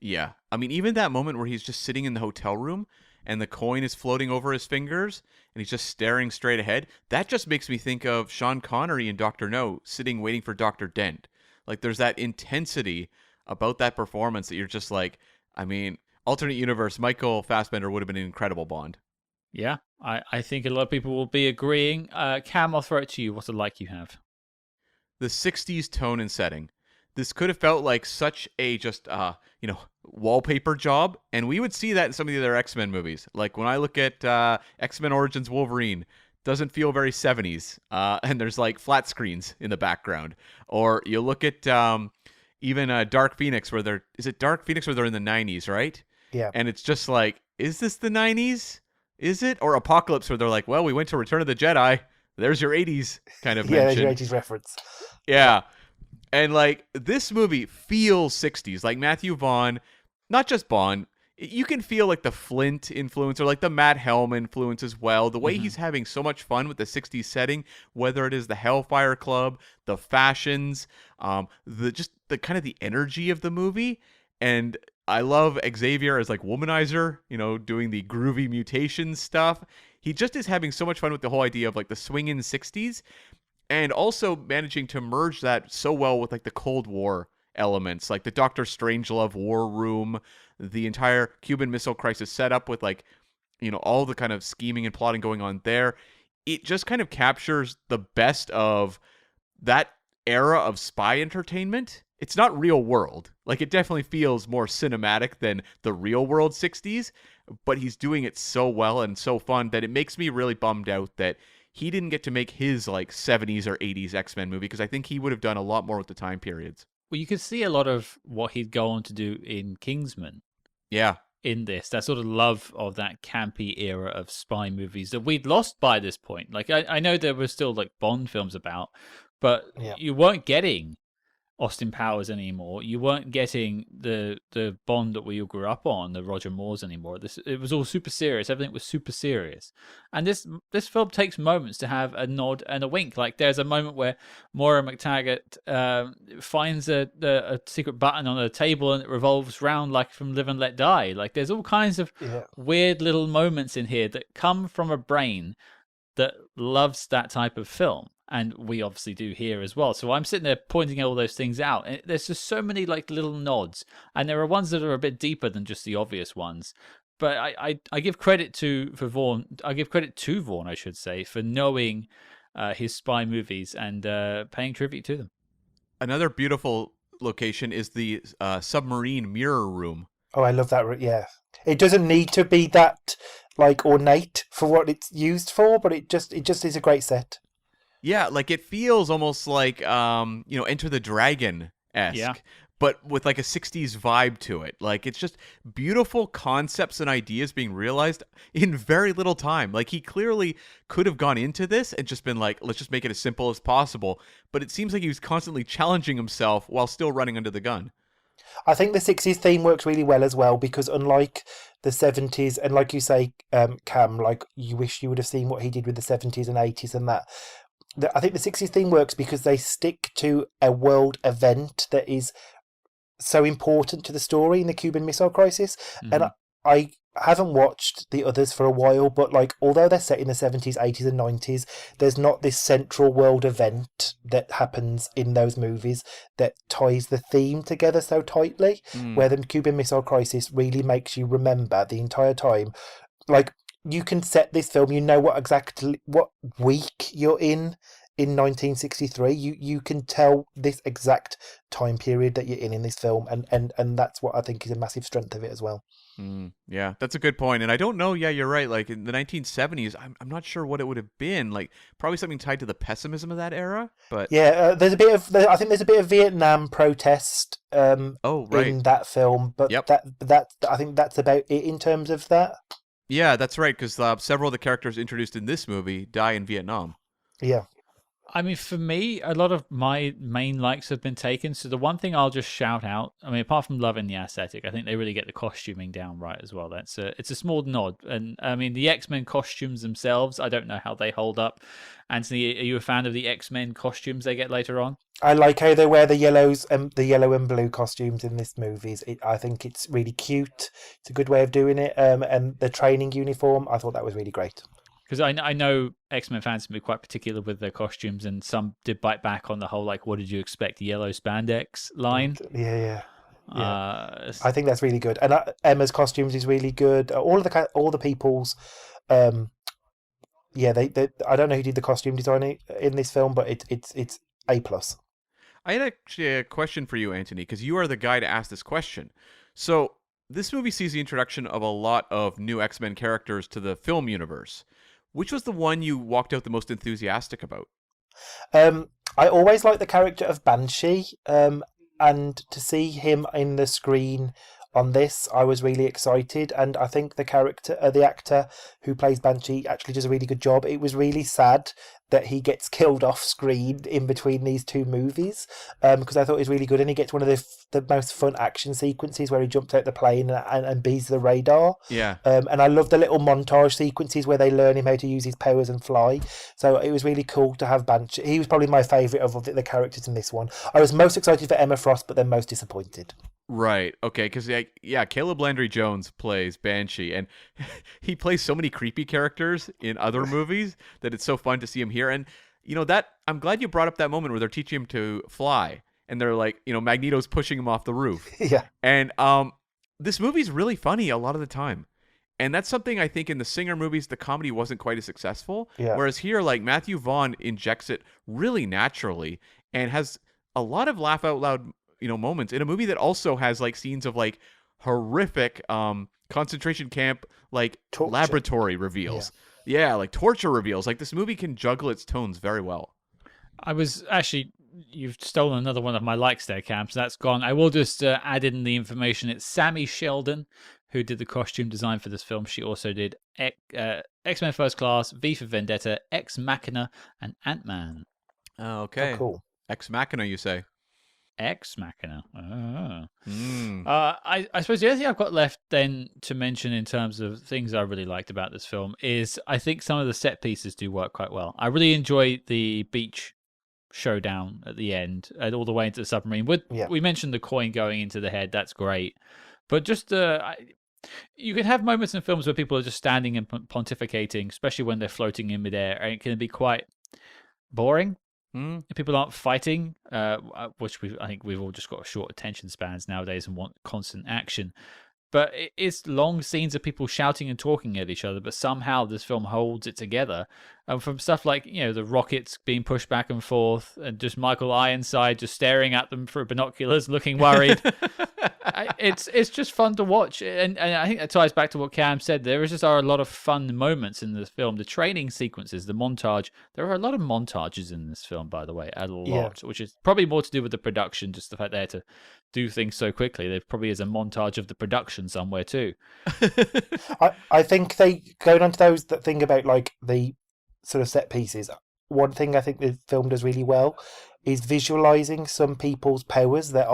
Yeah. I mean, even that moment where he's just sitting in the hotel room and the coin is floating over his fingers and he's just staring straight ahead, that just makes me think of Sean Connery in Dr. No sitting waiting for Dr. Dent. Like, there's that intensity about that performance that you're just like, I mean, alternate universe, Michael Fassbender would have been an incredible Bond. Yeah, I think a lot of people will be agreeing. Cam, I'll throw it to you. What's it like you have? The 60s tone and setting. This could have felt like such a just, wallpaper job. And we would see that in some of the other X-Men movies. Like when I look at X-Men Origins Wolverine, doesn't feel very 70s. And there's like flat screens in the background. Or you look at even Dark Phoenix is it Dark Phoenix where they're in the 90s, right? Yeah. And it's just like, is this the 90s? Is it? Or Apocalypse where they're like, well, we went to Return of the Jedi. There's your 80s kind of Yeah, mention. there's your 80s reference. Yeah. And like this movie feels 60s. Like Matthew Vaughn, not just Bond, you can feel like the Flint influence or like the Matt Helm influence as well. The way he's having so much fun with the 60s setting, whether it is the Hellfire Club, the fashions, the kind of the energy of the movie. And I love Xavier as like womanizer, doing the groovy mutation stuff. He just is having so much fun with the whole idea of like the swinging 60s. And also managing to merge that so well with like the Cold War elements, like the Dr. Strangelove war room, the entire Cuban Missile Crisis setup with like, all the kind of scheming and plotting going on there. It just kind of captures the best of that era of spy entertainment. It's not real world. Like it definitely feels more cinematic than the real world 60s, but he's doing it so well and so fun that it makes me really bummed out that he didn't get to make his like 70s or 80s X-Men movie, because I think he would have done a lot more with the time periods. Well, you could see a lot of what he'd go on to do in Kingsman. Yeah. In this, that sort of love of that campy era of spy movies that we'd lost by this point. Like, I know there were still like Bond films about, but you weren't getting Austin Powers anymore. You weren't getting the Bond that we all grew up on, the Roger Moores anymore. It was all super serious. Everything was super serious. And this film takes moments to have a nod and a wink. Like there's a moment where Moira McTaggart finds a secret button on a table and it revolves round like from Live and Let Die. Like there's all kinds of weird little moments in here that come from a brain that loves that type of film. And we obviously do here as well. So I'm sitting there pointing all those things out. And there's just so many like little nods. And there are ones that are a bit deeper than just the obvious ones. But I give credit to Vaughn, I should say, for knowing his spy movies and paying tribute to them. Another beautiful location is the submarine mirror room. Oh, I love that. Yeah. It doesn't need to be that like ornate for what it's used for, but it just is a great set. Yeah, like it feels almost like Enter the Dragon-esque. Yeah. but with like a 60s vibe to it. Like, it's just beautiful concepts and ideas being realized in very little time. Like, he clearly could have gone into this and just been like, let's just make it as simple as possible. But it seems like he was constantly challenging himself while still running under the gun. I think the 60s theme works really well as well, because unlike the 70s, and like you say, Cam, like you wish you would have seen what he did with the 70s and 80s and that. I think the 60s theme works because they stick to a world event that is so important to the story in the Cuban Missile Crisis. And I haven't watched the others for a while, but like, although they're set in the 70s, 80s and 90s, there's not this central world event that happens in those movies that ties the theme together so tightly, where the Cuban Missile Crisis really makes you remember the entire time. Like, you can set this film, you know what week you're in 1963. You can tell this exact time period that you're in this film, and that's what I think is a massive strength of it as well. Yeah, that's a good point. And I don't know, yeah, you're right. Like, in the 1970s, I'm not sure what it would have been. Like, probably something tied to the pessimism of that era. But yeah, I think there's a bit of Vietnam protest in that film, but that I think that's about it in terms of that. Yeah, that's right, because several of the characters introduced in this movie die in Vietnam. Yeah. I mean, for me, a lot of my main likes have been taken. So the one thing I'll just shout out, I mean, apart from loving the aesthetic, I think they really get the costuming down right as well. It's a small nod. And I mean, the X-Men costumes themselves, I don't know how they hold up. Anthony, are you a fan of the X-Men costumes they get later on? I like how they wear the yellow and blue costumes in this movie. I think it's really cute. It's a good way of doing it. And the training uniform, I thought that was really great. Because I know X-Men fans can be quite particular with their costumes, and some did bite back on the whole, like, what did you expect, yellow spandex line? Yeah. I think that's really good. And Emma's costumes is really good. All the people's, I don't know who did the costume design in this film, but it's A+. I had actually a question for you, Antony, because you are the guy to ask this question. So this movie sees the introduction of a lot of new X-Men characters to the film universe. Which was the one you walked out the most enthusiastic about? I always liked the character of Banshee, and to see him in the screen on this, I was really excited. And I think the actor who plays Banshee actually does a really good job. It was really sad that he gets killed off screen in between these two movies, because I thought it was really good, and he gets one of the most fun action sequences where he jumps out the plane and beats the radar. Yeah. And I love the little montage sequences where they learn him how to use his powers and fly. So it was really cool to have Banshee. He was probably my favourite of the characters in this one. I was most excited for Emma Frost, but then most disappointed. Right. Okay. Because Caleb Landry Jones plays Banshee, and he plays so many creepy characters in other movies that it's so fun to see him here. And that I'm glad you brought up that moment where they're teaching him to fly, and they're like, Magneto's pushing him off the roof. Yeah. And this movie's really funny a lot of the time. And that's something I think in the Singer movies, the comedy wasn't quite as successful. Yeah. Whereas here, like, Matthew Vaughn injects it really naturally and has a lot of laugh out loud moments in a movie that also has like scenes of like horrific concentration camp like torture. Laboratory reveals. Yeah, like torture reveals. Like, this movie can juggle its tones very well. You've stolen another one of my likes there, Cam, so that's gone. I will just add in the information. It's Sammy Sheldon who did the costume design for this film. She also did X-Men First Class, V for Vendetta, Ex Machina, and Ant-Man. Oh, okay. Oh, cool. Ex Machina, you say? Ex Machina. I suppose the other thing I've got left then to mention in terms of things I really liked about this film is I think some of the set pieces do work quite well. I really enjoy the beach showdown at the end and all the way into the submarine. We mentioned the coin going into the head. That's great. But just you can have moments in films where people are just standing and pontificating, especially when they're floating in midair, and it can be quite boring. If people aren't fighting, which I think we've all just got short attention spans nowadays and want constant action. But it's long scenes of people shouting and talking at each other, but somehow this film holds it together. From stuff like, the rockets being pushed back and forth, and just Michael Ironside just staring at them through binoculars, looking worried. It's just fun to watch, and I think that ties back to what Cam said. There just are a lot of fun moments in this film. The training sequences, the montage. There are a lot of montages in this film, by the way, which is probably more to do with the production, just the fact they had to do things so quickly. There probably is a montage of the production somewhere too. I think they going on to those that thing about like the sort of set pieces. One thing I think the film does really well is visualizing some people's powers that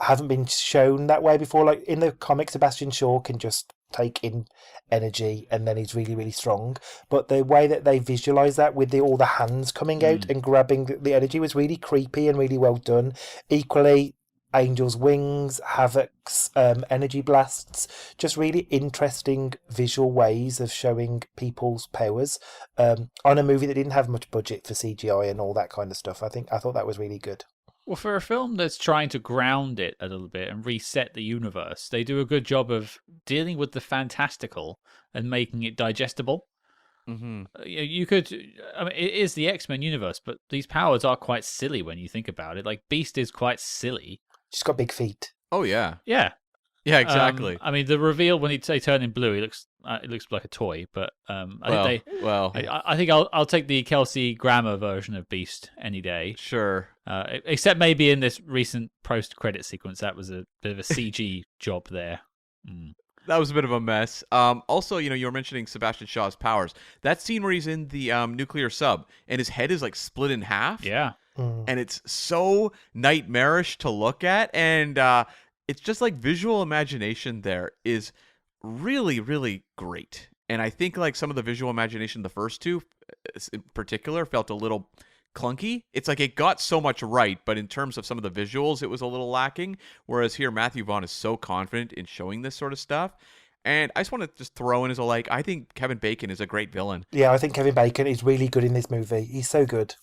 haven't been shown that way before. Like in the comic, Sebastian Shaw can just take in energy and then he's really, really strong. But the way that they visualize that with all the hands coming out and grabbing the energy was really creepy and really well done. Equally, Angel's wings, Havoc's energy blasts, just really interesting visual ways of showing people's powers on a movie that didn't have much budget for CGI and all that kind of stuff. I thought that was really good. Well, for a film that's trying to ground it a little bit and reset the universe, they do a good job of dealing with the fantastical and making it digestible. Mm-hmm. You could, it is the X-Men universe, but these powers are quite silly when you think about it. Like Beast is quite silly. She's got big feet. Oh yeah. Yeah. Yeah, exactly. The reveal when they turn in blue, it looks like a toy. But I think I'll take the Kelsey Grammer version of Beast any day. Sure. Except maybe in this recent post-credit sequence, that was a bit of a CG job there. That was a bit of a mess. Also, you were mentioning Sebastian Shaw's powers. That scene where he's in the nuclear sub and his head is like split in half. Yeah. And it's so nightmarish to look at, and it's just like visual imagination there is really, really great. And I think like some of the visual imagination, the first two in particular, felt a little clunky. It's like it got so much right, but in terms of some of the visuals, it was a little lacking. Whereas here, Matthew Vaughn is so confident in showing this sort of stuff. And I just want to just throw in as I think Kevin Bacon is a great villain. Yeah, I think Kevin Bacon is really good in this movie. He's so good.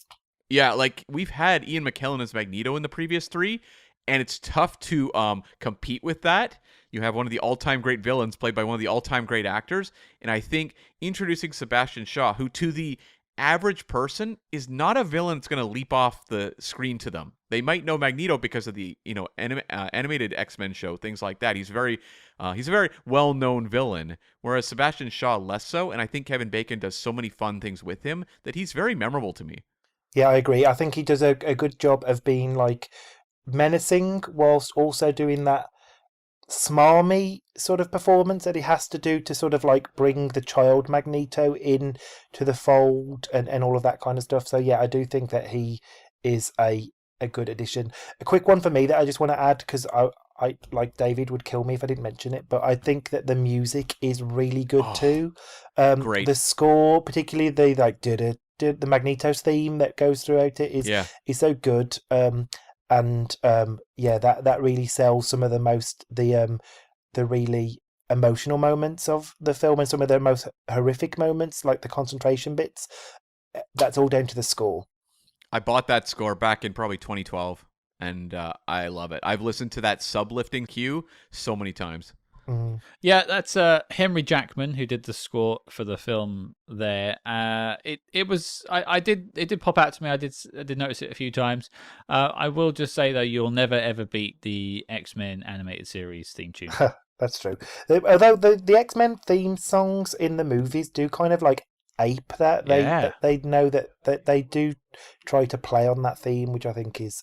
Yeah, like we've had Ian McKellen as Magneto in the previous three, and it's tough to compete with that. You have one of the all-time great villains played by one of the all-time great actors, and I think introducing Sebastian Shaw, who to the average person is not a villain that's going to leap off the screen to them. They might know Magneto because of the animated X-Men show, things like that. He's a very well-known villain, whereas Sebastian Shaw less so, and I think Kevin Bacon does so many fun things with him that he's very memorable to me. Yeah, I agree. I think he does a good job of being like menacing whilst also doing that smarmy sort of performance that he has to do to sort of like bring the child Magneto in to the fold and all of that kind of stuff. So yeah, I do think that he is a good addition. A quick one for me that I just want to add, because I like David would kill me if I didn't mention it, but I think that the music is really good too. Great. The score, particularly the Magneto's theme that goes throughout it is so good. That really sells some of the really emotional moments of the film and some of the most horrific moments, like the concentration bits. That's all down to the score. I bought that score back in probably 2012, and I love it. I've listened to that sublifting cue so many times. Yeah, that's Henry Jackman who did the score for the film there. It did pop out to me. I did notice it a few times. I will just say though, you'll never ever beat the X-Men animated series theme tune. That's true. Although the X-Men theme songs in the movies do kind of like ape that. They know that they do try to play on that theme, which I think is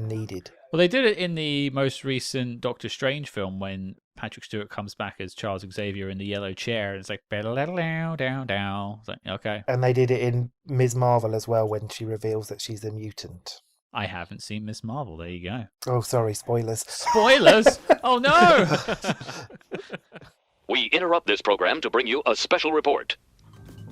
needed. Well, they did it in the most recent Doctor Strange film when Patrick Stewart comes back as Charles Xavier in the yellow chair, and it's like down. It's like, okay. And they did it in Ms. Marvel as well when she reveals that she's a mutant. I haven't seen Ms. Marvel. There you go. Oh, sorry, spoilers. Spoilers? Oh no! We interrupt this program to bring you a special report.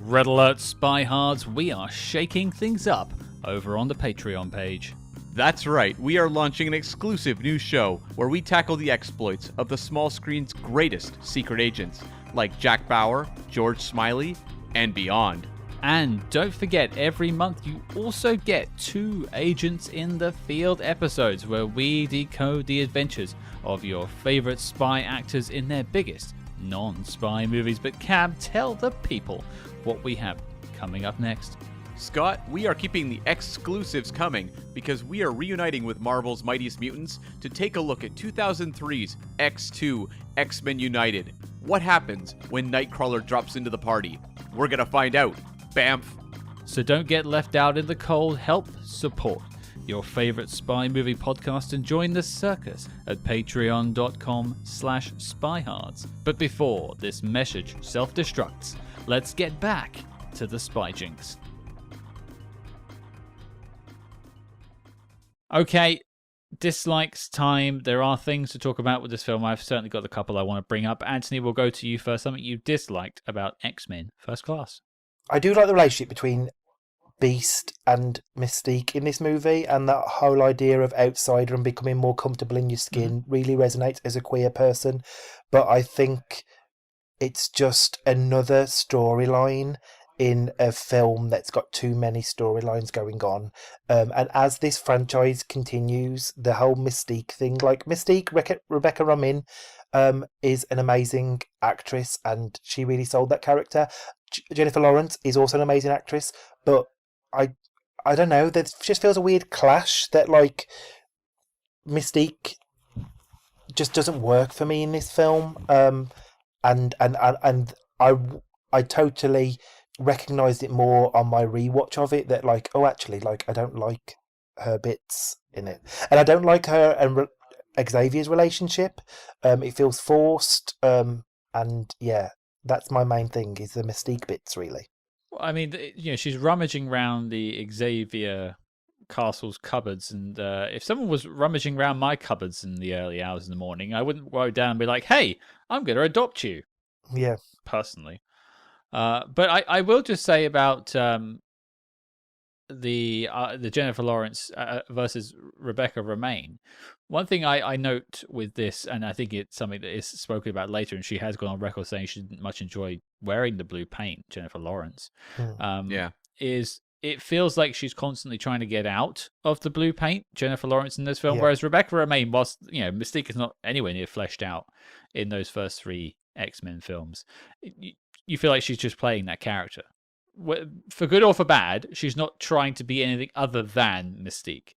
Red alert, Spyhards! We are shaking things up over on the Patreon page. That's right, we are launching an exclusive new show where we tackle the exploits of the small screen's greatest secret agents, like Jack Bauer, George Smiley, and beyond. And don't forget, every month you also get 2 Agents in the Field episodes where we decode the adventures of your favorite spy actors in their biggest non-spy movies. But Cam, tell the people what we have coming up next. Scott, we are keeping the exclusives coming because we are reuniting with Marvel's Mightiest Mutants to take a look at 2003's X2 X-Men United. What happens when Nightcrawler drops into the party? We're going to find out. Bamf. So don't get left out in the cold. Help support your favorite spy movie podcast and join the circus at patreon.com/spyhards. But before this message self-destructs, let's get back to the Spy Jinx. Okay, dislikes time. There are things to talk about with this film. I've certainly got a couple I want to bring up. Anthony, we'll go to you first. Something you disliked about X-Men First Class. I do like the relationship between Beast and Mystique in this movie, and that whole idea of outsider and becoming more comfortable in your skin really resonates as a queer person. But I think it's just another storyline in a film that's got too many storylines going on. And as this franchise continues, the whole Mystique thing, like Mystique, Rebecca Romijn, is an amazing actress, and she really sold that character. Jennifer Lawrence is also an amazing actress, but I don't know, there just feels a weird clash that, like, Mystique just doesn't work for me in this film. And I totally recognised it more on my rewatch of it, that, like, oh, actually, like, I don't like her bits in it, and I don't like her and Xavier's relationship. It feels forced, and yeah, that's my main thing, is the Mystique bits, really. Well, I mean, she's rummaging around the Xavier castle's cupboards, and if someone was rummaging around my cupboards in the early hours in the morning, I wouldn't go down and be like, hey, I'm going to adopt you. Yeah. Personally. But I will just say about the Jennifer Lawrence versus Rebecca Romijn. One thing I note with this, and I think it's something that is spoken about later, and she has gone on record saying she didn't much enjoy wearing the blue paint, Jennifer Lawrence, is it feels like she's constantly trying to get out of the blue paint, Jennifer Lawrence, in this film, whereas Rebecca Romijn, whilst Mystique is not anywhere near fleshed out in those first three X-Men films, you feel like she's just playing that character. For good or for bad, she's not trying to be anything other than Mystique.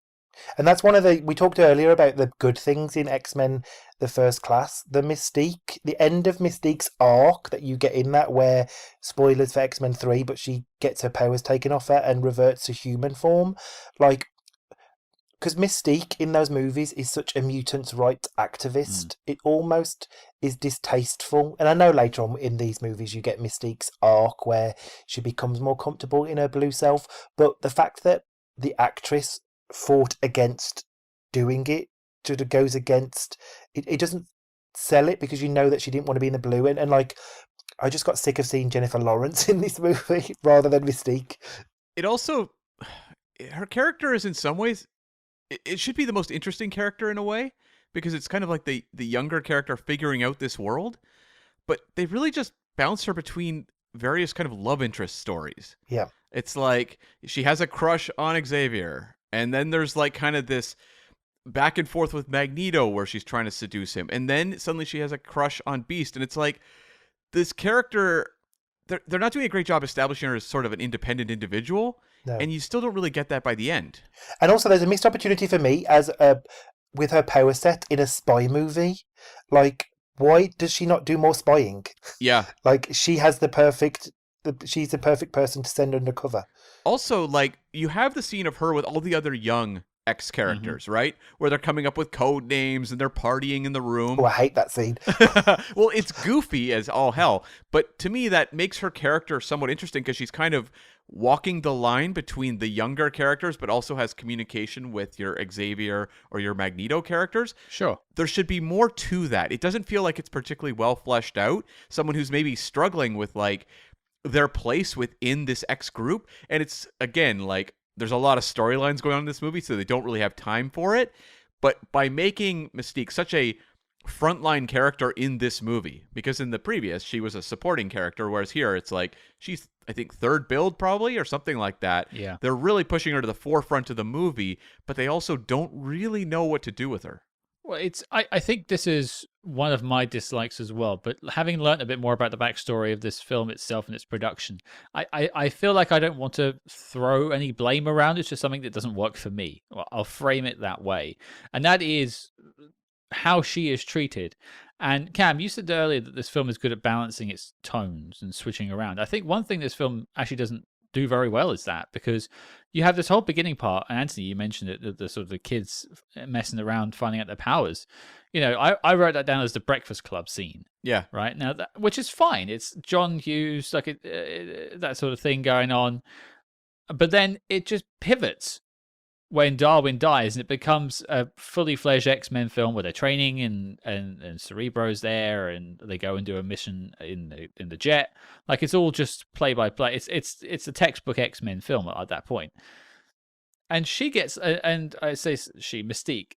And that's one of we talked earlier about the good things in X-Men, the First Class. The Mystique, the end of Mystique's arc that you get in that, where, spoilers for X-Men 3, but she gets her powers taken off her and reverts to human form. Like, because Mystique in those movies is such a mutants' rights activist, it almost is distasteful. And I know later on in these movies you get Mystique's arc where she becomes more comfortable in her blue self, but the fact that the actress fought against doing it, sort of goes against it doesn't sell it, because you know that she didn't want to be in the blue, and like, I just got sick of seeing Jennifer Lawrence in this movie rather than Mystique. It also, her character is in some ways, it should be the most interesting character in a way, because it's kind of like the younger character figuring out this world, but they really just bounce her between various kind of love interest stories. Yeah. It's like she has a crush on Xavier, and then there's like kind of this back and forth with Magneto where she's trying to seduce him, and then suddenly she has a crush on Beast, and it's like this character, they're not doing a great job establishing her as sort of an independent individual, and you still don't really get that by the end. And also there's a missed opportunity for me as with her power set in a spy movie. Like, why does she not do more spying? Yeah. Like, she has she's the perfect person to send undercover. Also, like, you have the scene of her with all the other young X characters, right? Where they're coming up with code names and they're partying in the room. Oh, I hate that scene. Well, it's goofy as all hell, but to me that makes her character somewhat interesting, because she's kind of walking the line between the younger characters, but also has communication with your Xavier or your Magneto characters. Sure. There should be more to that. It doesn't feel like it's particularly well fleshed out. Someone who's maybe struggling with, like, their place within this X group. And it's, again, like, there's a lot of storylines going on in this movie, so they don't really have time for it. But by making Mystique such a frontline character in this movie, because in the previous, she was a supporting character, whereas here it's like, she's, I think, third build probably, or something like that. Yeah. They're really pushing her to the forefront of the movie, but they also don't really know what to do with her. Well, I think this is one of my dislikes as well. But having learned a bit more about the backstory of this film itself and its production, I feel like I don't want to throw any blame around. It's just something that doesn't work for me. I'll frame it that way, and that is how she is treated. And Cam, you said earlier that this film is good at balancing its tones and switching around. I think one thing this film actually doesn't do very well is that, because you have this whole beginning part, and Anthony, you mentioned it, the sort of the kids messing around, finding out their powers. I wrote that down as the Breakfast Club scene. Yeah. Right now, which is fine. It's John Hughes, like that sort of thing going on, but then it just pivots when Darwin dies, and it becomes a fully fledged X-Men film where they're training, and Cerebro's there, and they go and do a mission in the jet. Like, it's all just play by play. It's a textbook X-Men film at that point. And she gets, and I say she, Mystique,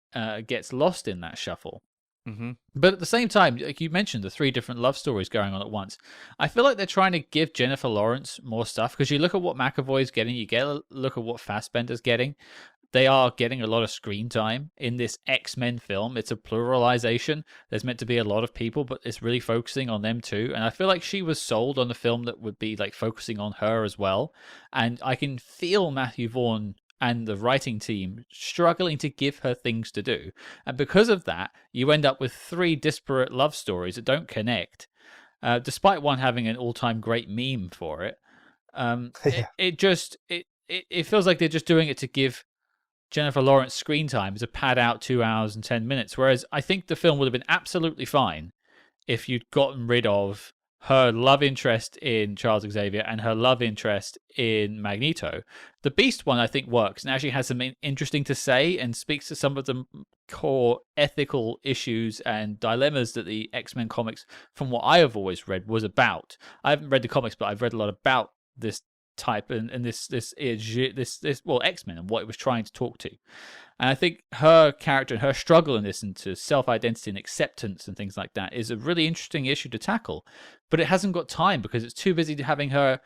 gets lost in that shuffle. Mm-hmm. But at the same time, like you mentioned, the 3 different love stories going on at once. I feel like they're trying to give Jennifer Lawrence more stuff, because you look at what McAvoy's getting, you get a look at what Fassbender's getting. They are getting a lot of screen time in this X-Men film. It's a pluralization. There's meant to be a lot of people, but it's really focusing on them too. And I feel like she was sold on a film that would be like focusing on her as well. And I can feel Matthew Vaughn and the writing team struggling to give her things to do. And because of that, you end up with 3 disparate love stories that don't connect, despite one having an all-time great meme for it. It feels like they're just doing it to give Jennifer Lawrence screen time to pad out 2 hours and 10 minutes. Whereas I think the film would have been absolutely fine if you'd gotten rid of her love interest in Charles Xavier and her love interest in Magneto. The Beast one, I think, works and actually has something interesting to say and speaks to some of the core ethical issues and dilemmas that the X-Men comics, from what I have always read, was about. I haven't read the comics, but I've read a lot about this type and this X-Men and what it was trying to talk to. And I think her character and her struggle in this into self-identity and acceptance and things like that is a really interesting issue to tackle, but it hasn't got time because it's too busy having her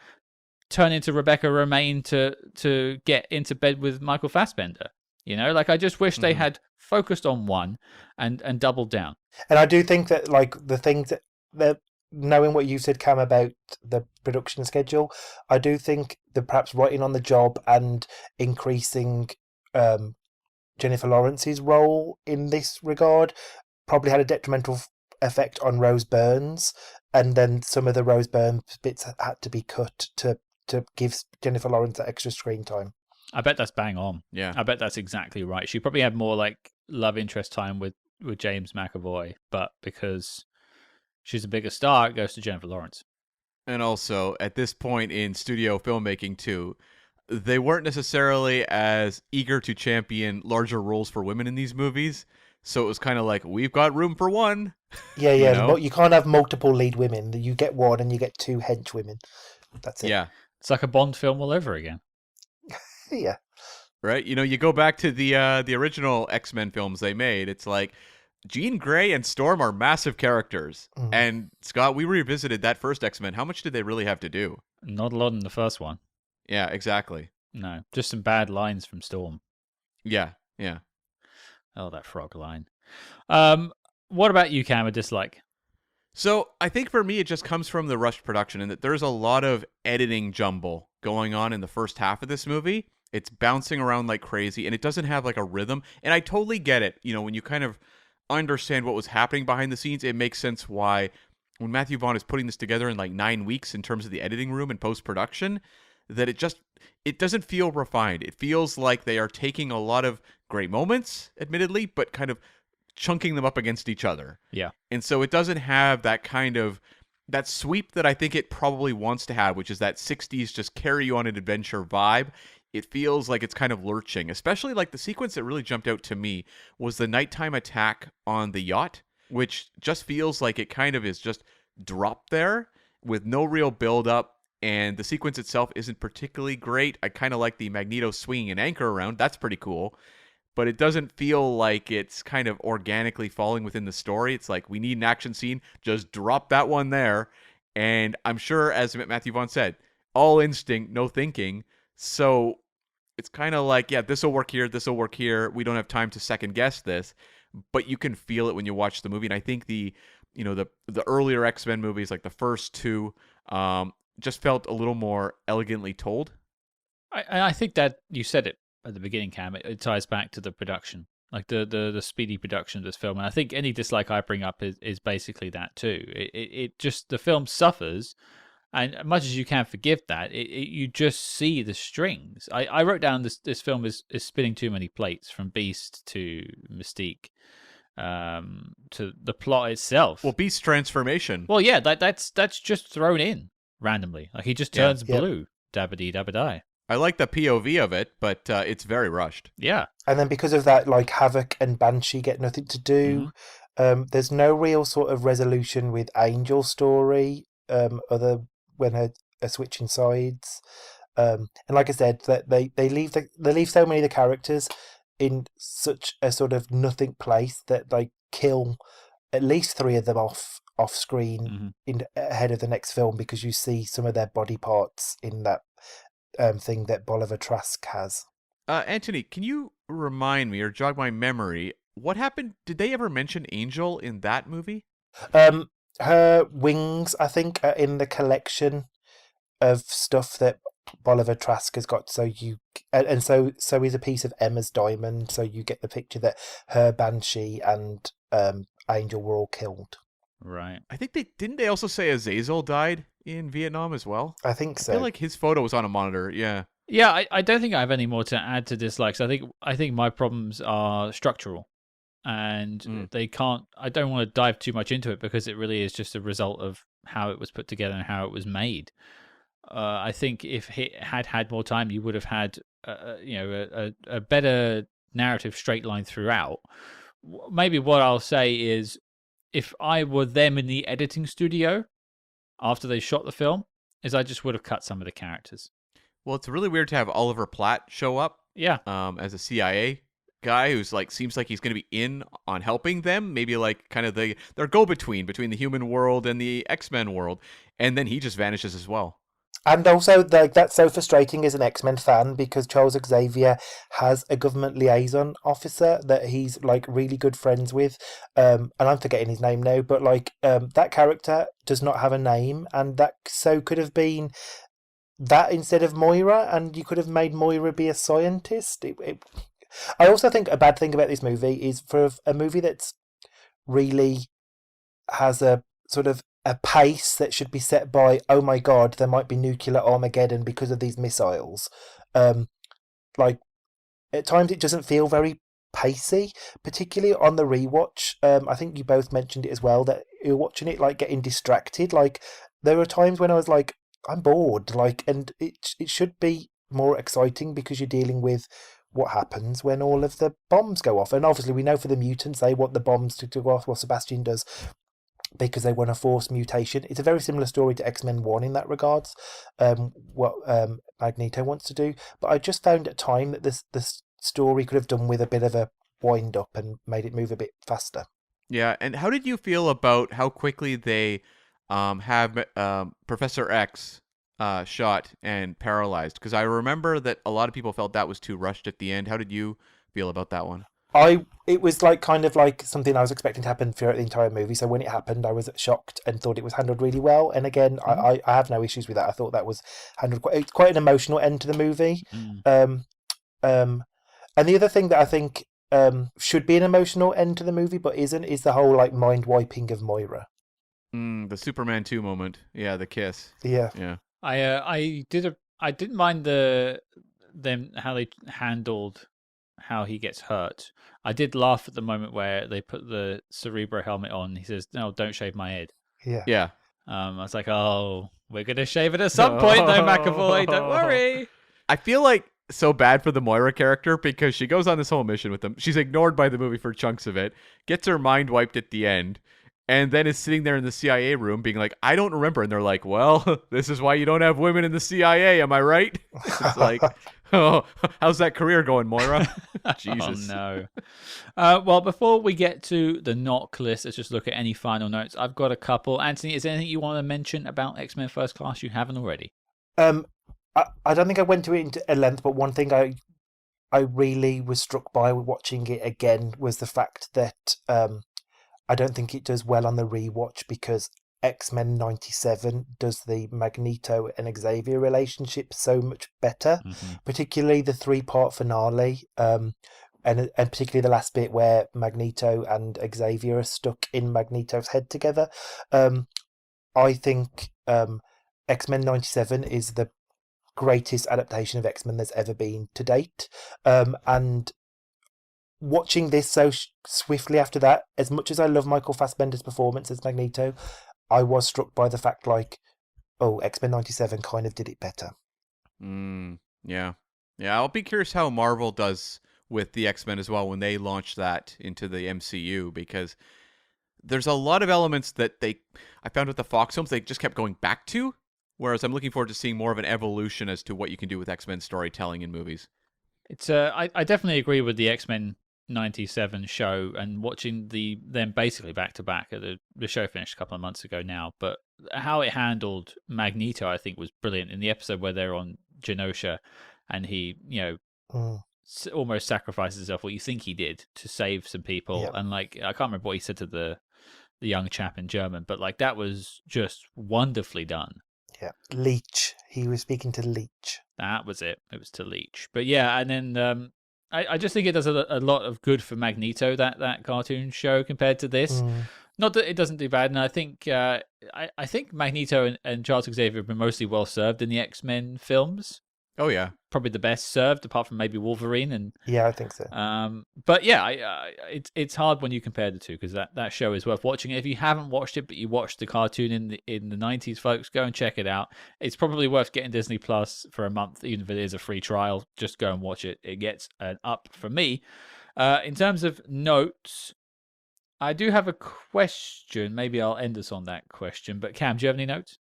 turn into Rebecca Romaine to get into bed with Michael Fassbender. Like, I just wish they had focused on one and doubled down. And I do think that, like, the things that knowing what you said, Cam, about the production schedule, I do think that perhaps writing on the job and increasing Jennifer Lawrence's role in this regard probably had a detrimental effect on Rose Byrne's, and then some of the Rose Byrne bits had to be cut to give Jennifer Lawrence that extra screen time. I bet that's bang on. Yeah. I bet that's exactly right. She probably had more like love interest time with James McAvoy, but because she's a bigger star, it goes to Jennifer Lawrence. And also, at this point in studio filmmaking, too, they weren't necessarily as eager to champion larger roles for women in these movies. So it was kind of like, we've got room for one. Yeah. You can't have multiple lead women. You get one and you get 2 hench women. That's it. Yeah. It's like a Bond film all over again. Yeah. Right? You go back to the original X-Men films they made. It's like, Jean Grey and Storm are massive characters. Mm. And Scott, we revisited that first X-Men. How much did they really have to do? Not a lot in the first one. Yeah, exactly. No, just some bad lines from Storm. Yeah. Oh, that frog line. What about you, Cam, a dislike? So I think for me, it just comes from the rushed production and that there's a lot of editing jumble going on in the first half of this movie. It's bouncing around like crazy and it doesn't have like a rhythm. And I totally get it. When you kind of understand what was happening behind the scenes, it makes sense why when Matthew Vaughn is putting this together in like 9 weeks in terms of the editing room and post-production, that it doesn't feel refined. It feels like they are taking a lot of great moments, admittedly, but kind of chunking them up against each other. Yeah. And so it doesn't have that kind of that sweep that I think it probably wants to have, which is that 60s just carry you on an adventure vibe. It feels like it's kind of lurching, especially like the sequence that really jumped out to me was the nighttime attack on the yacht, which just feels like it kind of is just dropped there with no real build up. And the sequence itself isn't particularly great. I kind of like the Magneto swinging an anchor around. That's pretty cool. But it doesn't feel like it's kind of organically falling within the story. It's like, we need an action scene. Just drop that one there. And I'm sure, as Matthew Vaughn said, all instinct, no thinking. So it's kind of like, yeah, this will work here. This will work here. We don't have time to second guess this. but you can feel it when you watch the movie. And I think the earlier X-Men movies, like the first two, just felt a little more elegantly told. I think that you said it at the beginning, Cam. It ties back to the production, like the speedy production of this film. And I think any dislike I bring up is basically that too. It just, the film suffers, and as much as you can forgive that, you just see the strings. I wrote down this film is spinning too many plates, from Beast to Mystique, to the plot itself. Well, Beast's transformation. Well, yeah, that's just thrown in randomly. Like, he just turns Yeah. blue, dabba-dee dabba-die. I like the POV of it, but it's very rushed. Yeah. And then because of that, like, Havoc and Banshee get nothing to do. There's no real sort of resolution with Angel's story, other when her switching sides. And like I said, that they leave so many of the characters in such a sort of nothing place that they kill at least 3 of them off screen ahead of the next film, because you see some of their body parts in that thing that Bolivar Trask has. Antony, can you remind me or jog my memory? What happened? Did they ever mention Angel in that movie? Her wings, I think, are in the collection of stuff that Bolivar Trask has got. So so is a piece of Emma's diamond. So you get the picture that her, Banshee, and Angel were all killed. Right. I think they also say Azazel died in Vietnam as well. I think so. I feel like his photo was on a monitor. Yeah. Yeah, I don't think I have any more to add to dislikes. I think my problems are structural, and they can't. I don't want to dive too much into it, because it really is just a result of how it was put together and how it was made. I think if it had more time, you would have had a better narrative straight line throughout. Maybe what I'll say is, if I were them in the editing studio after they shot the film, is I just would have cut some of the characters. Well, it's really weird to have Oliver Platt show up. Yeah. As a CIA guy who's like, seems like he's going to be in on helping them, maybe like kind of their go-between between the human world and the X-Men world, and then he just vanishes as well. And also, like, that's so frustrating as an X-Men fan, because Charles Xavier has a government liaison officer that he's like really good friends with, and I'm forgetting his name now, but like that character does not have a name, and that so could have been that instead of Moira, and you could have made Moira be a scientist. I also think a bad thing about this movie is, for a movie that's really has a sort of a pace that should be set by, oh my god, there might be nuclear Armageddon because of these missiles. Like, at times it doesn't feel very pacey, particularly on the rewatch. I think you both mentioned it as well, that you're watching it like getting distracted. Like, there were times when I was like, I'm bored, like, and it should be more exciting, because you're dealing with what happens when all of the bombs go off. And obviously we know for the mutants, they want the bombs to go off, what Sebastian does, because they want to force mutation. It's a very similar story to X-Men 1 in that regards, what Magneto wants to do. But I just found at time that this story could have done with a bit of a wind up and made it move a bit faster. Yeah, and how did you feel about how quickly they have Professor X shot and paralyzed? Because I remember that a lot of people felt that was too rushed at the end. How did you feel about that one? It was like kind of like something I was expecting to happen throughout the entire movie. So when it happened, I was shocked and thought it was handled really well. And again, I have no issues with that. I thought that was handled quite an emotional end to the movie. And the other thing that I think should be an emotional end to the movie but isn't, is the whole like mind wiping of Moira. The Superman 2 moment. Yeah, the kiss. Yeah. I didn't mind them how they handled how he gets hurt. I did laugh at the moment where they put the Cerebro helmet on. He says, "No, don't shave my head." Yeah. I was like, "Oh, we're gonna shave it at some point, though, McAvoy. Don't worry." I feel like so bad for the Moira character, because she goes on this whole mission with them. She's ignored by the movie for chunks of it, gets her mind wiped at the end, and then is sitting there in the CIA room being like, I don't remember. And they're like, well, this is why you don't have women in the CIA. Am I right? It's like, oh, how's that career going, Moira? Jesus. Oh, no. Well, before we get to the knock list, let's just look at any final notes. I've got a couple. Anthony, is there anything you want to mention about X-Men First Class you haven't already? I don't think I went to it into a length, but one thing I I really was struck by watching it again was the fact that I don't think it does well on the rewatch because X-Men 97 does the Magneto and Xavier relationship so much better, particularly the 3-part finale, and particularly the last bit where Magneto and Xavier are stuck in Magneto's head together. I think X-Men 97 is the greatest adaptation of X-Men there's ever been to date, and watching this so swiftly after that, as much as I love Michael Fassbender's performance as Magneto, I was struck by the fact X-Men 97 kind of did it better. Yeah. I'll be curious how Marvel does with the X-Men as well when they launch that into the MCU, because there's a lot of elements that I found with the Fox films they just kept going back to, whereas I'm looking forward to seeing more of an evolution as to what you can do with X-Men storytelling in movies. It's I definitely agree with the X-Men 97 show, and watching them basically back to back. The show finished a couple of months ago now, but how it handled Magneto I think was brilliant in the episode where they're on Genosha and he almost sacrifices himself, what you think he did, to save some people. And I can't remember what he said to the young chap in German, but that was just wonderfully done. Leech, he was speaking to Leech. That was it was to Leech. But and then I just think it does a lot of good for Magneto, that cartoon show, compared to this. Not that it doesn't do bad, and I think I think Magneto and Charles Xavier have been mostly well served in the X-Men films. Oh yeah, probably the best served, apart from maybe Wolverine. And I think so. But it's hard when you compare the two, because that show is worth watching. If you haven't watched it, but you watched the cartoon in the 90s, folks, go and check it out. It's probably worth getting Disney Plus for a month, even if it is a free trial. Just go and watch it. It gets an up for me. In terms of notes, I do have a question. Maybe I'll end us on that question. But Cam, do you have any notes?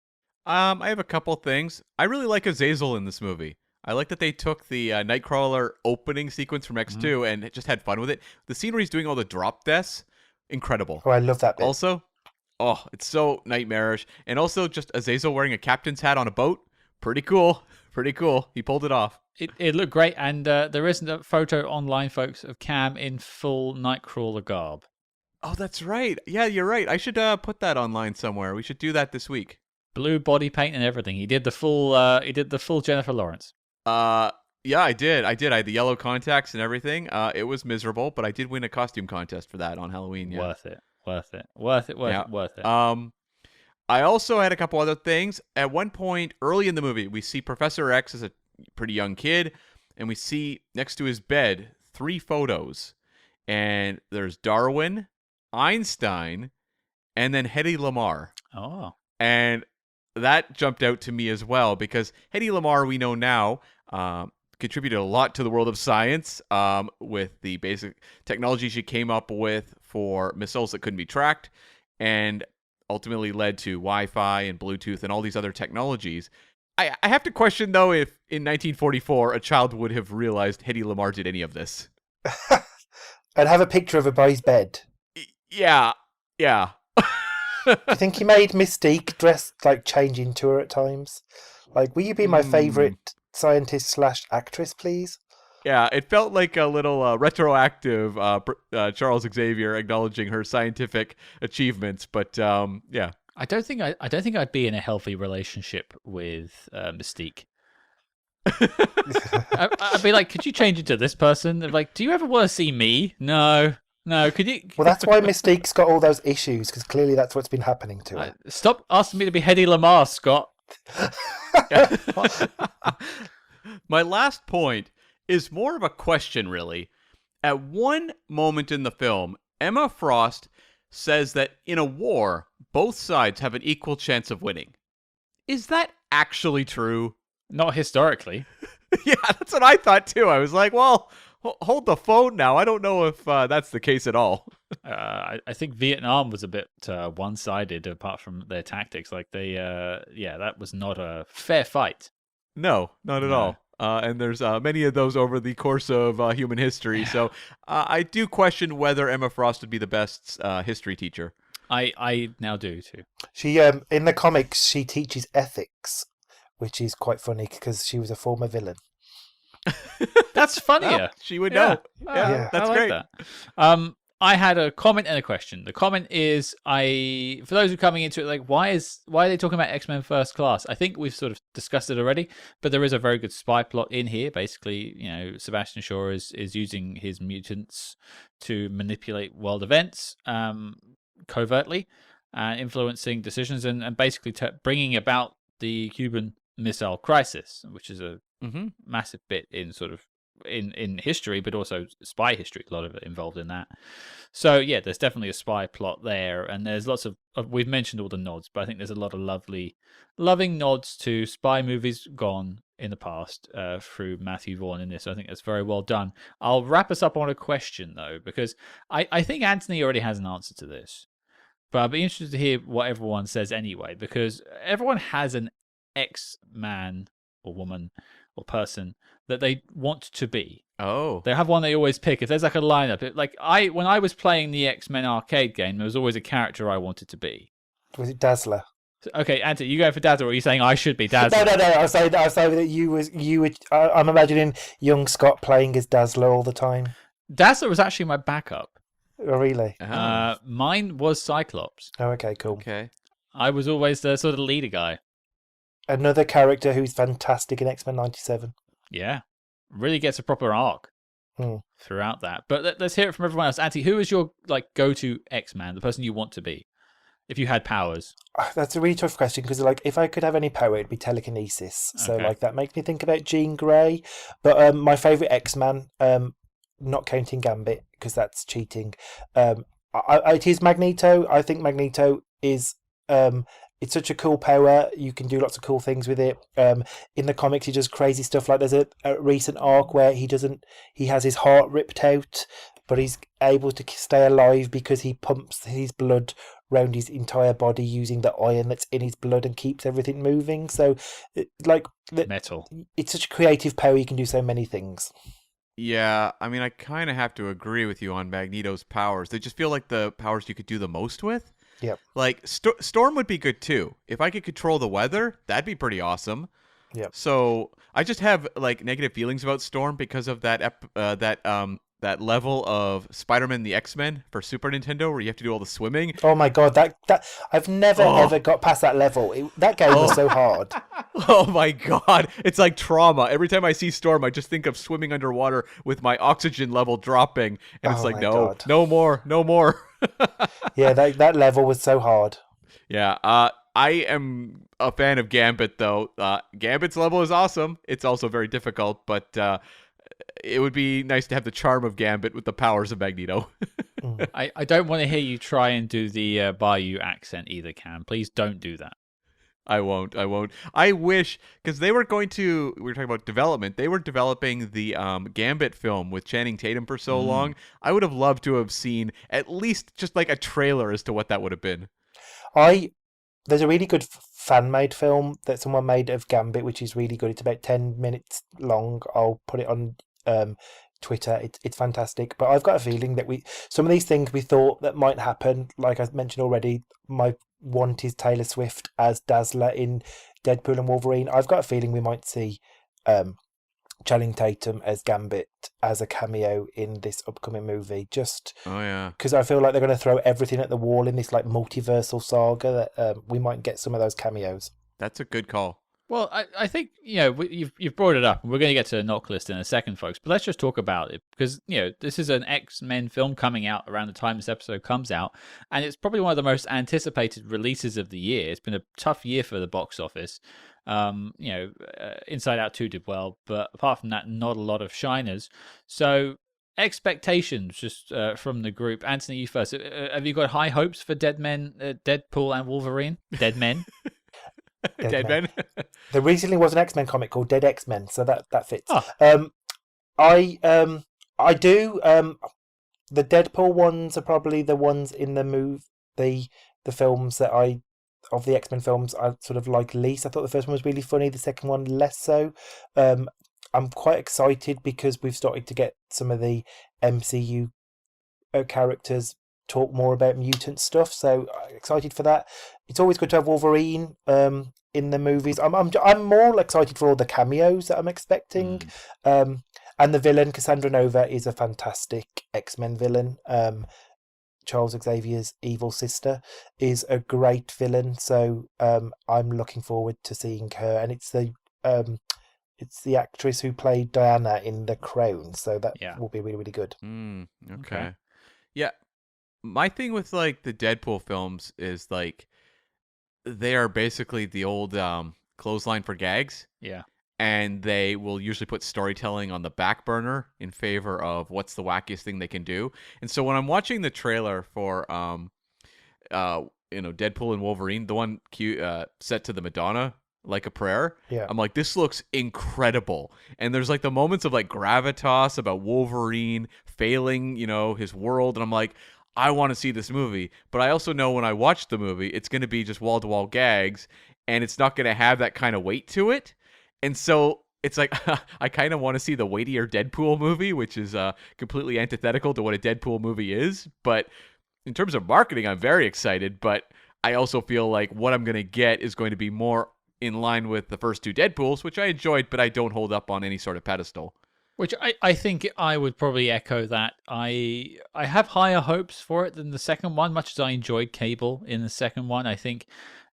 I have a couple things. I really like Azazel in this movie. I like that they took the Nightcrawler opening sequence from X2 and just had fun with it. The scene where he's doing all the drop deaths, incredible. Oh, I love that bit. Also, it's so nightmarish. And also just Azazel wearing a captain's hat on a boat. Pretty cool. Pretty cool. He pulled it off. It looked great. And there isn't a photo online, folks, of Cam in full Nightcrawler garb. Oh, that's right. Yeah, you're right. I should put that online somewhere. We should do that this week. Blue body paint and everything. He did the full Jennifer Lawrence. Yeah, I did. I had the yellow contacts and everything. It was miserable, but I did win a costume contest for that on Halloween. Yeah. Worth it. I also had a couple other things. At one point early in the movie, we see Professor X as a pretty young kid, and we see next to his bed 3 photos, and there's Darwin, Einstein, and then Hedy Lamarr. Oh. And that jumped out to me as well, because Hedy Lamarr, we know now, contributed a lot to the world of science with the basic technology she came up with for missiles that couldn't be tracked, and ultimately led to Wi-Fi and Bluetooth and all these other technologies. I have to question, though, if in 1944 a child would have realized Hedy Lamarr did any of this. And have a picture of her by his bed. Yeah. Do you think he made Mystique dress change into her at times? Will you be my favourite scientist / actress, please? Yeah, it felt like a little retroactive Charles Xavier acknowledging her scientific achievements, but yeah. I don't think I'd be in a healthy relationship with Mystique. I'd be like, could you change it to this person? They're like, do you ever want to see me? No. Could you? Well, that's why Mystique's got all those issues, because clearly that's what's been happening to her. Stop asking me to be Hedy Lamarr, Scott. My last point is more of a question, really. At one moment in the film, Emma Frost says that in a war, both sides have an equal chance of winning. Is that actually true? Not historically. Yeah, that's what I thought too. I was like, well, hold the phone now. I don't know if that's the case at all. I think Vietnam was a bit one-sided, apart from their tactics. That was not a fair fight. No, not at all. And there's many of those over the course of human history. So I do question whether Emma Frost would be the best history teacher. I now do too. She in the comics she teaches ethics, which is quite funny because she was a former villain. That's funnier. Well, she would Yeah. know. Yeah, Yeah. that's I like great. that. I had a comment and a question. The comment is, for those who are coming into it, like, why are they talking about X-Men First Class? I think we've sort of discussed it already, but there is a very good spy plot in here. Basically, Sebastian Shaw is using his mutants to manipulate world events covertly, influencing decisions, and basically bringing about the Cuban Missile Crisis, which is a massive bit in sort of in history, but also spy history. A lot of it involved in that. So yeah, there's definitely a spy plot there, and there's lots of we've mentioned all the nods, but I think there's a lot of loving nods to spy movies gone in the past through Matthew Vaughn in this. So I think that's very well done. I'll wrap us up on a question though, because I think Antony already has an answer to this, but I'd be interested to hear what everyone says anyway, because everyone has an X-Man or woman or person that they want to be. Oh. They have one they always pick. If there's like a lineup, when I was playing the X-Men arcade game, there was always a character I wanted to be. Was it Dazzler? Okay, Anthony, you go for Dazzler, or are you saying I should be Dazzler? No. I was saying that you were. I'm imagining young Scott playing as Dazzler all the time. Dazzler was actually my backup. Oh, really? Mine was Cyclops. Oh, okay, cool. Okay. I was always the sort of leader guy. Another character who's fantastic in X-Men 97. Yeah, really gets a proper arc throughout that. But let's hear it from everyone else. Auntie, who is your go-to X-Man, the person you want to be, if you had powers? That's a really tough question because if I could have any power, it'd be telekinesis. So Okay. that makes me think about Jean Grey. But my favourite X-Man, not counting Gambit because that's cheating. It is Magneto. I think Magneto is. It's such a cool power. You can do lots of cool things with it. In the comics, he does crazy stuff. Like there's a recent arc where he has his heart ripped out, but he's able to stay alive because he pumps his blood around his entire body using the iron that's in his blood and keeps everything moving. So, Metal. It's such a creative power. You can do so many things. Yeah, I mean, I kind of have to agree with you on Magneto's powers. They just feel like the powers you could do the most with. Yep. Like, Storm would be good, too. If I could control the weather, that'd be pretty awesome. Yep. So, I just have, negative feelings about Storm because of that level of Spider-Man the X-Men for Super Nintendo where you have to do all the swimming. Oh my god, that I've never ever got past that level. That game was so hard. Oh my god, it's like trauma. Every time I see Storm, I just think of swimming underwater with my oxygen level dropping, and it's Oh like, my no, God. no more. Yeah, that level was so hard. Yeah, I am a fan of Gambit, though. Gambit's level is awesome. It's also very difficult, but it would be nice to have the charm of Gambit with the powers of Magneto. I don't want to hear you try and do the Bayou accent either, Cam. Please don't do that. I won't. I wish, because we were talking about development. They were developing the Gambit film with Channing Tatum for so long. I would have loved to have seen at least just like a trailer as to what that would have been. There's a really good fan-made film that someone made of Gambit, which is really good. It's about 10 minutes long. I'll put it on Twitter. It's fantastic. But I've got a feeling that some of these things we thought that might happen, like I mentioned already, my want is Taylor Swift as Dazzler in Deadpool and Wolverine. I've got a feeling we might see Channing Tatum as Gambit as a cameo in this upcoming movie. Just because I feel like they're going to throw everything at the wall in this multiversal saga that we might get some of those cameos. That's a good call. Well, I think, you've brought it up, and we're going to get to the knock list in a second, folks, but let's just talk about it, because, this is an X-Men film coming out around the time this episode comes out, and it's probably one of the most anticipated releases of the year. It's been a tough year for the box office. Inside Out 2 did well, but apart from that, not a lot of shiners. So, expectations just from the group. Anthony, you first. Have you got high hopes for Deadpool and Wolverine? Dead Men? Dead Men. There recently was an X-Men comic called Dead X-Men, so that fits. Oh. I do. The Deadpool ones are probably the ones in the films that of the X-Men films I sort of like least. I thought the first one was really funny, the second one less so. I'm quite excited because we've started to get some of the MCU characters talk more about mutant stuff, so excited for that. It's always good to have Wolverine in the movies. I'm more excited for all the cameos that I'm expecting. And the villain, Cassandra Nova, is a fantastic X-Men villain. Charles Xavier's evil sister is a great villain, so I'm looking forward to seeing her. And it's the actress who played Diana in The Crown, so that will be really, really good. Okay. Yeah, my thing with like the Deadpool films is like they are basically the old clothesline for gags. Yeah. And they will usually put storytelling on the back burner in favor of what's the wackiest thing they can do. And so when I'm watching the trailer for Deadpool and Wolverine, the one set to the Madonna Like a Prayer, I'm like, this looks incredible. And there's like the moments of like gravitas about Wolverine failing, his world, and I'm like, I want to see this movie. But I also know when I watch the movie, it's going to be just wall-to-wall gags, and it's not going to have that kind of weight to it. And so it's like, I kind of want to see the weightier Deadpool movie, which is completely antithetical to what a Deadpool movie is. But in terms of marketing, I'm very excited. But I also feel like what I'm going to get is going to be more in line with the first two Deadpools, which I enjoyed, but I don't hold up on any sort of pedestal. Which I think I would probably echo that. I have higher hopes for it than the second one, much as I enjoyed Cable in the second one. I think,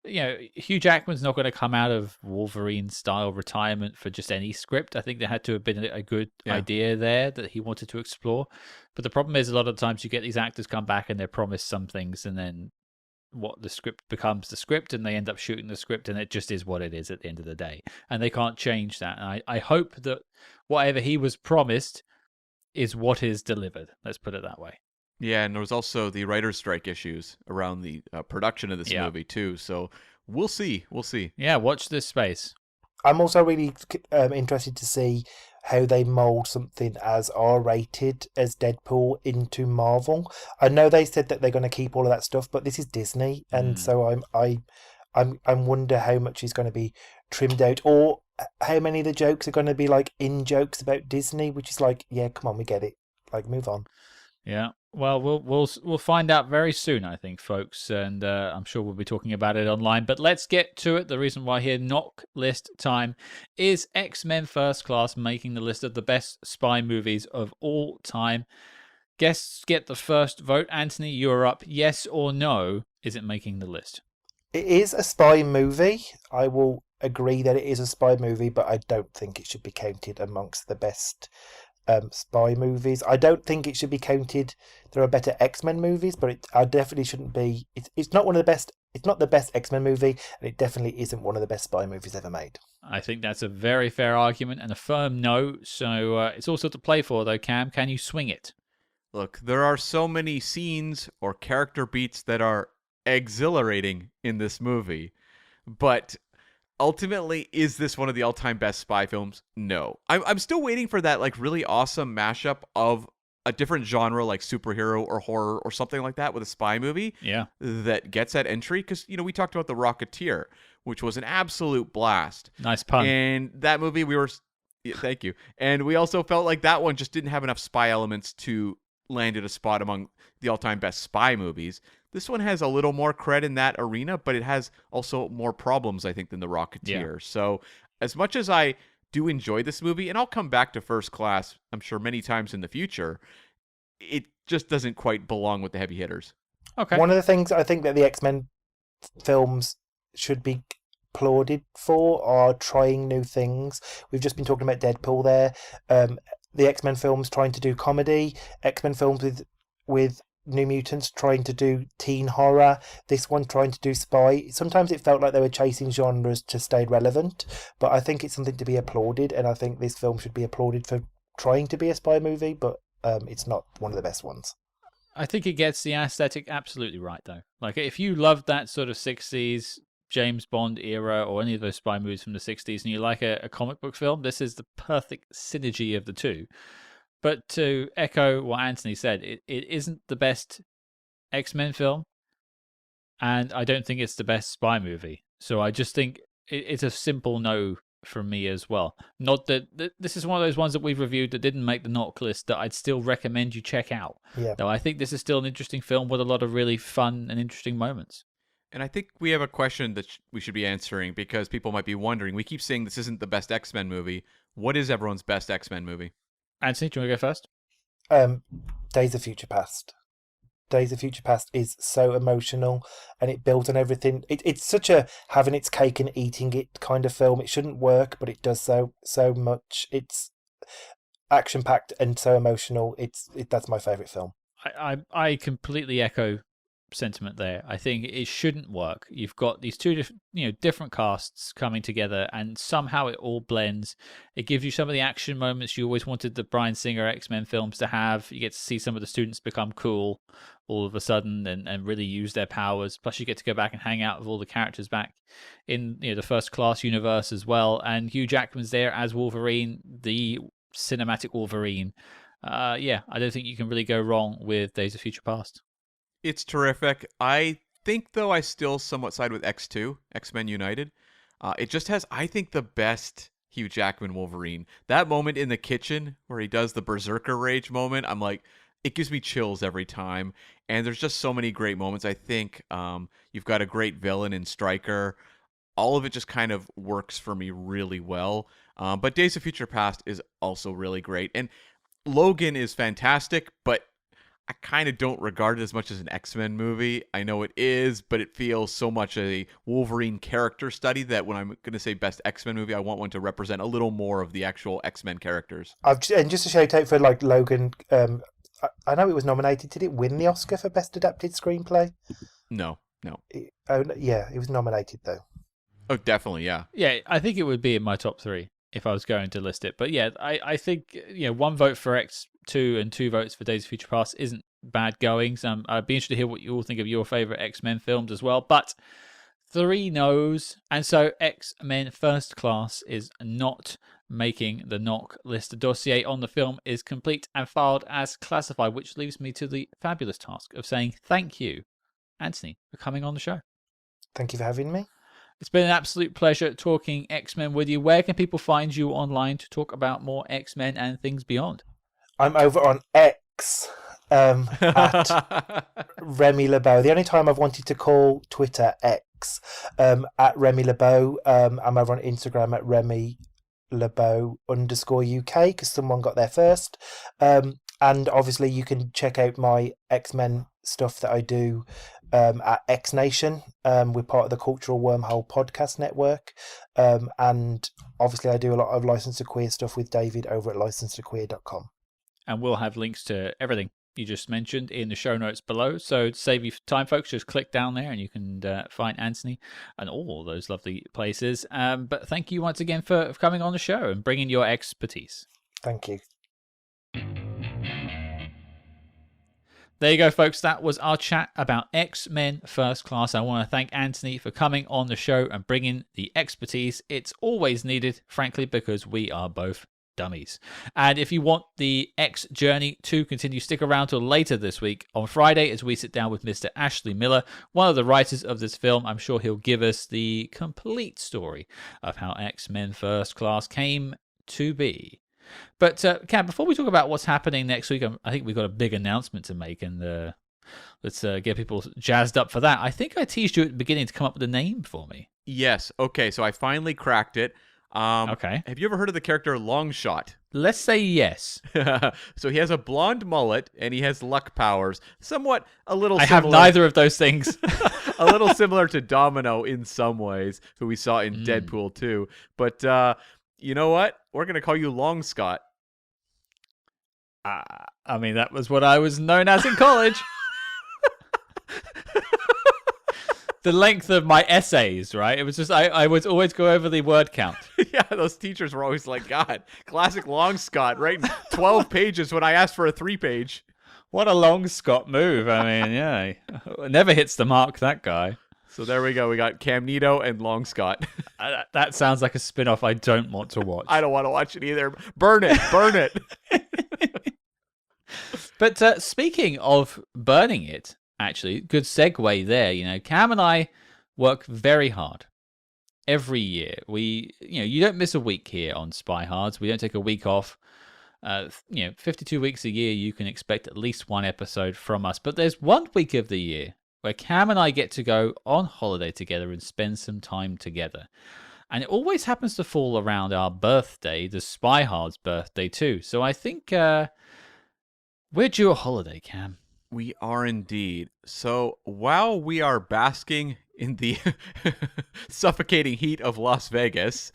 Hugh Jackman's not going to come out of Wolverine-style retirement for just any script. I think there had to have been a good idea there that he wanted to explore. But the problem is a lot of times you get these actors come back and they're promised some things, and then what the script becomes the script, and they end up shooting the script, and it just is what it is at the end of the day. And they can't change that. And I hope that whatever he was promised is what is delivered. Let's put it that way. Yeah, and there was also the writer's strike issues around the production of this movie too. So we'll see. Yeah, watch this space. I'm also really interested to see how they mould something as R-rated as Deadpool into Marvel. I know they said that they're going to keep all of that stuff, but this is Disney, and so I'm wonder how much is going to be trimmed out, or how many of the jokes are going to be like in jokes about Disney, which is like, yeah, come on, we get it. Like, move on. Yeah. Well, we'll find out very soon, I think, folks, and I'm sure we'll be talking about it online. But let's get to it. The reason why here, knock list time, is X-Men First Class making the list of the best spy movies of all time. Guests get the first vote. Anthony, you're up. Yes or no? Is it making the list? It is a spy movie. I will agree that it is a spy movie, but I don't think it should be counted amongst the best spy movies. I don't think it should be counted. There are better X-Men movies, but I definitely shouldn't be. It's not one of the best. It's not the best X-Men movie, and it definitely isn't one of the best spy movies ever made. I think that's a very fair argument and a firm no. So it's also to play for, though. Cam, can you swing it? Look, there are so many scenes or character beats that are exhilarating in this movie, but ultimately, is this one of the all-time best spy films? No. I'm still waiting for that like really awesome mashup of a different genre like superhero or horror or something like that with a spy movie that gets that entry. Because, we talked about The Rocketeer, which was an absolute blast. Nice pun. And that movie thank you. And we also felt like that one just didn't have enough spy elements to land at a spot among the all-time best spy movies. This one has a little more cred in that arena, but it has also more problems, I think, than The Rocketeer. Yeah. So as much as I do enjoy this movie, and I'll come back to First Class, I'm sure, many times in the future, it just doesn't quite belong with the heavy hitters. Okay. One of the things I think that the X-Men films should be applauded for are trying new things. We've just been talking about Deadpool there. The X-Men films trying to do comedy. X-Men films with New Mutants trying to do teen horror, this one trying to do spy. Sometimes it felt like they were chasing genres to stay relevant, but I think it's something to be applauded, and I think this film should be applauded for trying to be a spy movie, but it's not one of the best ones. I think it gets the aesthetic absolutely right, though. Like, if you loved that sort of 60s James Bond era or any of those spy movies from the 60s and you like a comic book film, this is the perfect synergy of the two. But to echo what Anthony said, it isn't the best X-Men film, and I don't think it's the best spy movie. So I just think it's a simple no from me as well. Not that this is one of those ones that we've reviewed that didn't make the knock list that I'd still recommend you check out. Yeah. Though I think this is still an interesting film with a lot of really fun and interesting moments. And I think we have a question that we should be answering because people might be wondering. We keep saying this isn't the best X-Men movie. What is everyone's best X-Men movie? Antony, do you want to go first? Days of Future Past. Days of Future Past is so emotional, and it builds on everything. It's such a having its cake and eating it kind of film. It shouldn't work, but it does so much. It's action packed and so emotional. That's my favourite film. I completely echo sentiment there. I think it shouldn't work. You've got these two different casts coming together, and somehow it all blends. It gives you some of the action moments you always wanted the Bryan Singer X-Men films to have. You get to see some of the students become cool all of a sudden and really use their powers. Plus you get to go back and hang out with all the characters back in the First Class universe as well. And Hugh Jackman's there as Wolverine, the cinematic Wolverine. I don't think you can really go wrong with Days of Future Past. It's terrific. I think, though, I still somewhat side with X2, X-Men United. It just has, I think, the best Hugh Jackman Wolverine. That moment in the kitchen where he does the Berserker Rage moment, I'm like, it gives me chills every time. And there's just so many great moments. I think you've got a great villain in Stryker. All of it just kind of works for me really well. But Days of Future Past is also really great. And Logan is fantastic, but I kind of don't regard it as much as an X-Men movie. I know it is, but it feels so much a Wolverine character study that when I'm going to say best X-Men movie, I want one to represent a little more of the actual X-Men characters. And just a shout out for Logan. I know it was nominated. Did it win the Oscar for best adapted screenplay? No. It was nominated though. Oh, definitely, yeah. Yeah, I think it would be in my top 3 if I was going to list it. But yeah, I think 1 vote for X2 and 2 votes for Days of Future Past isn't bad going. So I'd be interested to hear what you all think of your favorite X-Men films as well. But 3 no's, and so X-Men First Class is not making the knock list. The dossier on the film is complete and filed as classified, which leaves me to the fabulous task of saying thank you, Antony, for coming on the show. Thank you for having me. It's been an absolute pleasure talking X-Men with you. Where can people find you online to talk about more X-Men and things beyond? I'm over on X at Remy LeBeau. The only time I've wanted to call Twitter X, at Remy LeBeau. I'm over on Instagram at Remy LeBeau _UK because someone got there first. And obviously you can check out my X-Men stuff that I do at X Nation. We're part of the Cultural Wormhole podcast network. And obviously I do a lot of License to Queer stuff with David over at licencetoqueer.com. And we'll have links to everything you just mentioned in the show notes below. So to save you time, folks, just click down there and you can find Antony and all those lovely places. But thank you once again for coming on the show and bringing your expertise. Thank you. There you go, folks. That was our chat about X-Men First Class. I want to thank Antony for coming on the show and bringing the expertise. It's always needed, frankly, because we are both dummies. And if you want the X journey to continue, stick around till later this week on Friday as we sit down with Mr. Ashley Miller, one of the writers of this film. I'm sure he'll give us the complete story of how X-Men First Class came to be. But Cam, before we talk about what's happening next week, I think we've got a big announcement to make, and let's get people jazzed up for that. I think I teased you at the beginning to come up with a name for me. Yes. Okay, so I finally cracked it. Okay. Have you ever heard of the character Longshot? Let's say yes. So he has a blonde mullet, and he has luck powers. A little I similar. have neither of those things. A little similar to Domino in some ways, who we saw in Deadpool 2. But you know what? We're going to call you Long Scott. I mean, that was what I was known as in college. The length of my essays, right? It was just, I would always go over the word count. Yeah, those teachers were always like, God, classic Long Scott, right? 12 pages when I asked for a 3-page. What a Long Scott move. I mean, yeah. Never hits the mark, that guy. So there we go. We got Cam Nito and Long Scott. That sounds like a spin-off I don't want to watch. I don't want to watch it either. Burn it. Burn it. But speaking of burning it, actually, good segue there. Cam and I work very hard every year. You don't miss a week here on Spyhards. We don't take a week off. 52 weeks a year, you can expect at least one episode from us. But there's one week of the year where Cam and I get to go on holiday together and spend some time together. And it always happens to fall around our birthday, the Spyhards' birthday too. So I think we're due a holiday, Cam. We are indeed. So while we are basking in the suffocating heat of Las Vegas,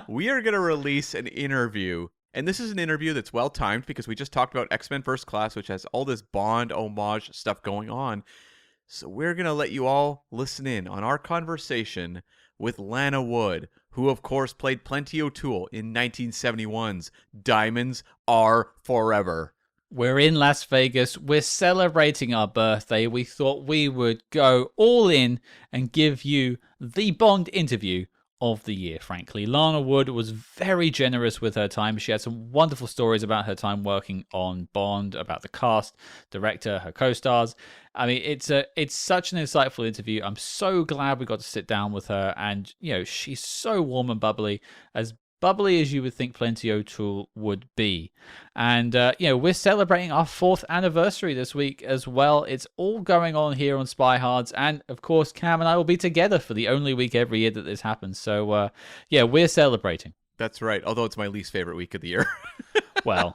we are going to release an interview. And this is an interview that's well timed because we just talked about X-Men First Class, which has all this Bond homage stuff going on. So we're going to let you all listen in on our conversation with Lana Wood, who of course played Plenty O'Toole in 1971's Diamonds Are Forever. We're in Las Vegas. We're celebrating our birthday. We thought we would go all in and give you the Bond interview of the year, frankly. Lana Wood was very generous with her time. She had some wonderful stories about her time working on Bond, about the cast, director, her co-stars. I mean, it's such an insightful interview. I'm so glad we got to sit down with her. And, you know, she's so warm and bubbly as you would think Plenty O'Toole would be. And, you know, we're celebrating our 4th anniversary this week as well. It's all going on here on Spyhards. And, of course, Cam and I will be together for the only week every year that this happens. So, yeah, we're celebrating. That's right, although it's my least favorite week of the year. Well.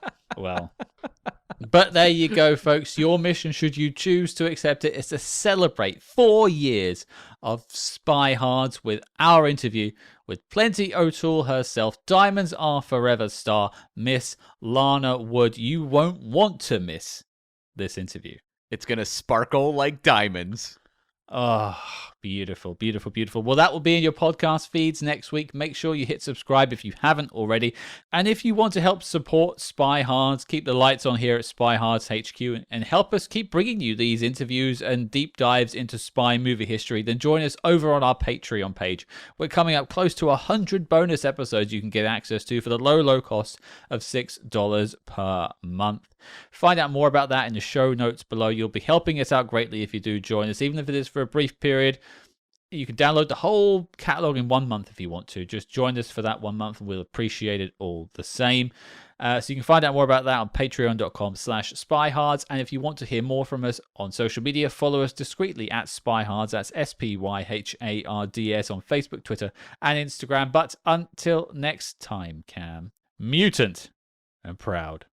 But there you go, folks. Your mission, should you choose to accept it, is to celebrate 4 years of Spyhards with our interview with Plenty O'Toole herself, Diamonds Are Forever star, Miss Lana Wood. You won't want to miss this interview. It's going to sparkle like diamonds. Oh, beautiful, beautiful, beautiful. Well, that will be in your podcast feeds next week. Make sure you hit subscribe if you haven't already. And if you want to help support Spyhards, keep the lights on here at Spyhards HQ, and help us keep bringing you these interviews and deep dives into spy movie history, then join us over on our Patreon page. We're coming up close to 100 bonus episodes you can get access to for the low, low cost of $6 per month. Find out more about that in the show notes below. You'll be helping us out greatly if you do join us, even if it is for a brief period. You can download the whole catalog in 1 month if you want to. Just join us for that 1 month and we'll appreciate it all the same. So you can find out more about that on patreon.com/spyhards. And if you want to hear more from us on social media, follow us discreetly at Spyhards. That's SPYHARDS on Facebook, Twitter, and Instagram. But until next time, Cam, mutant and proud.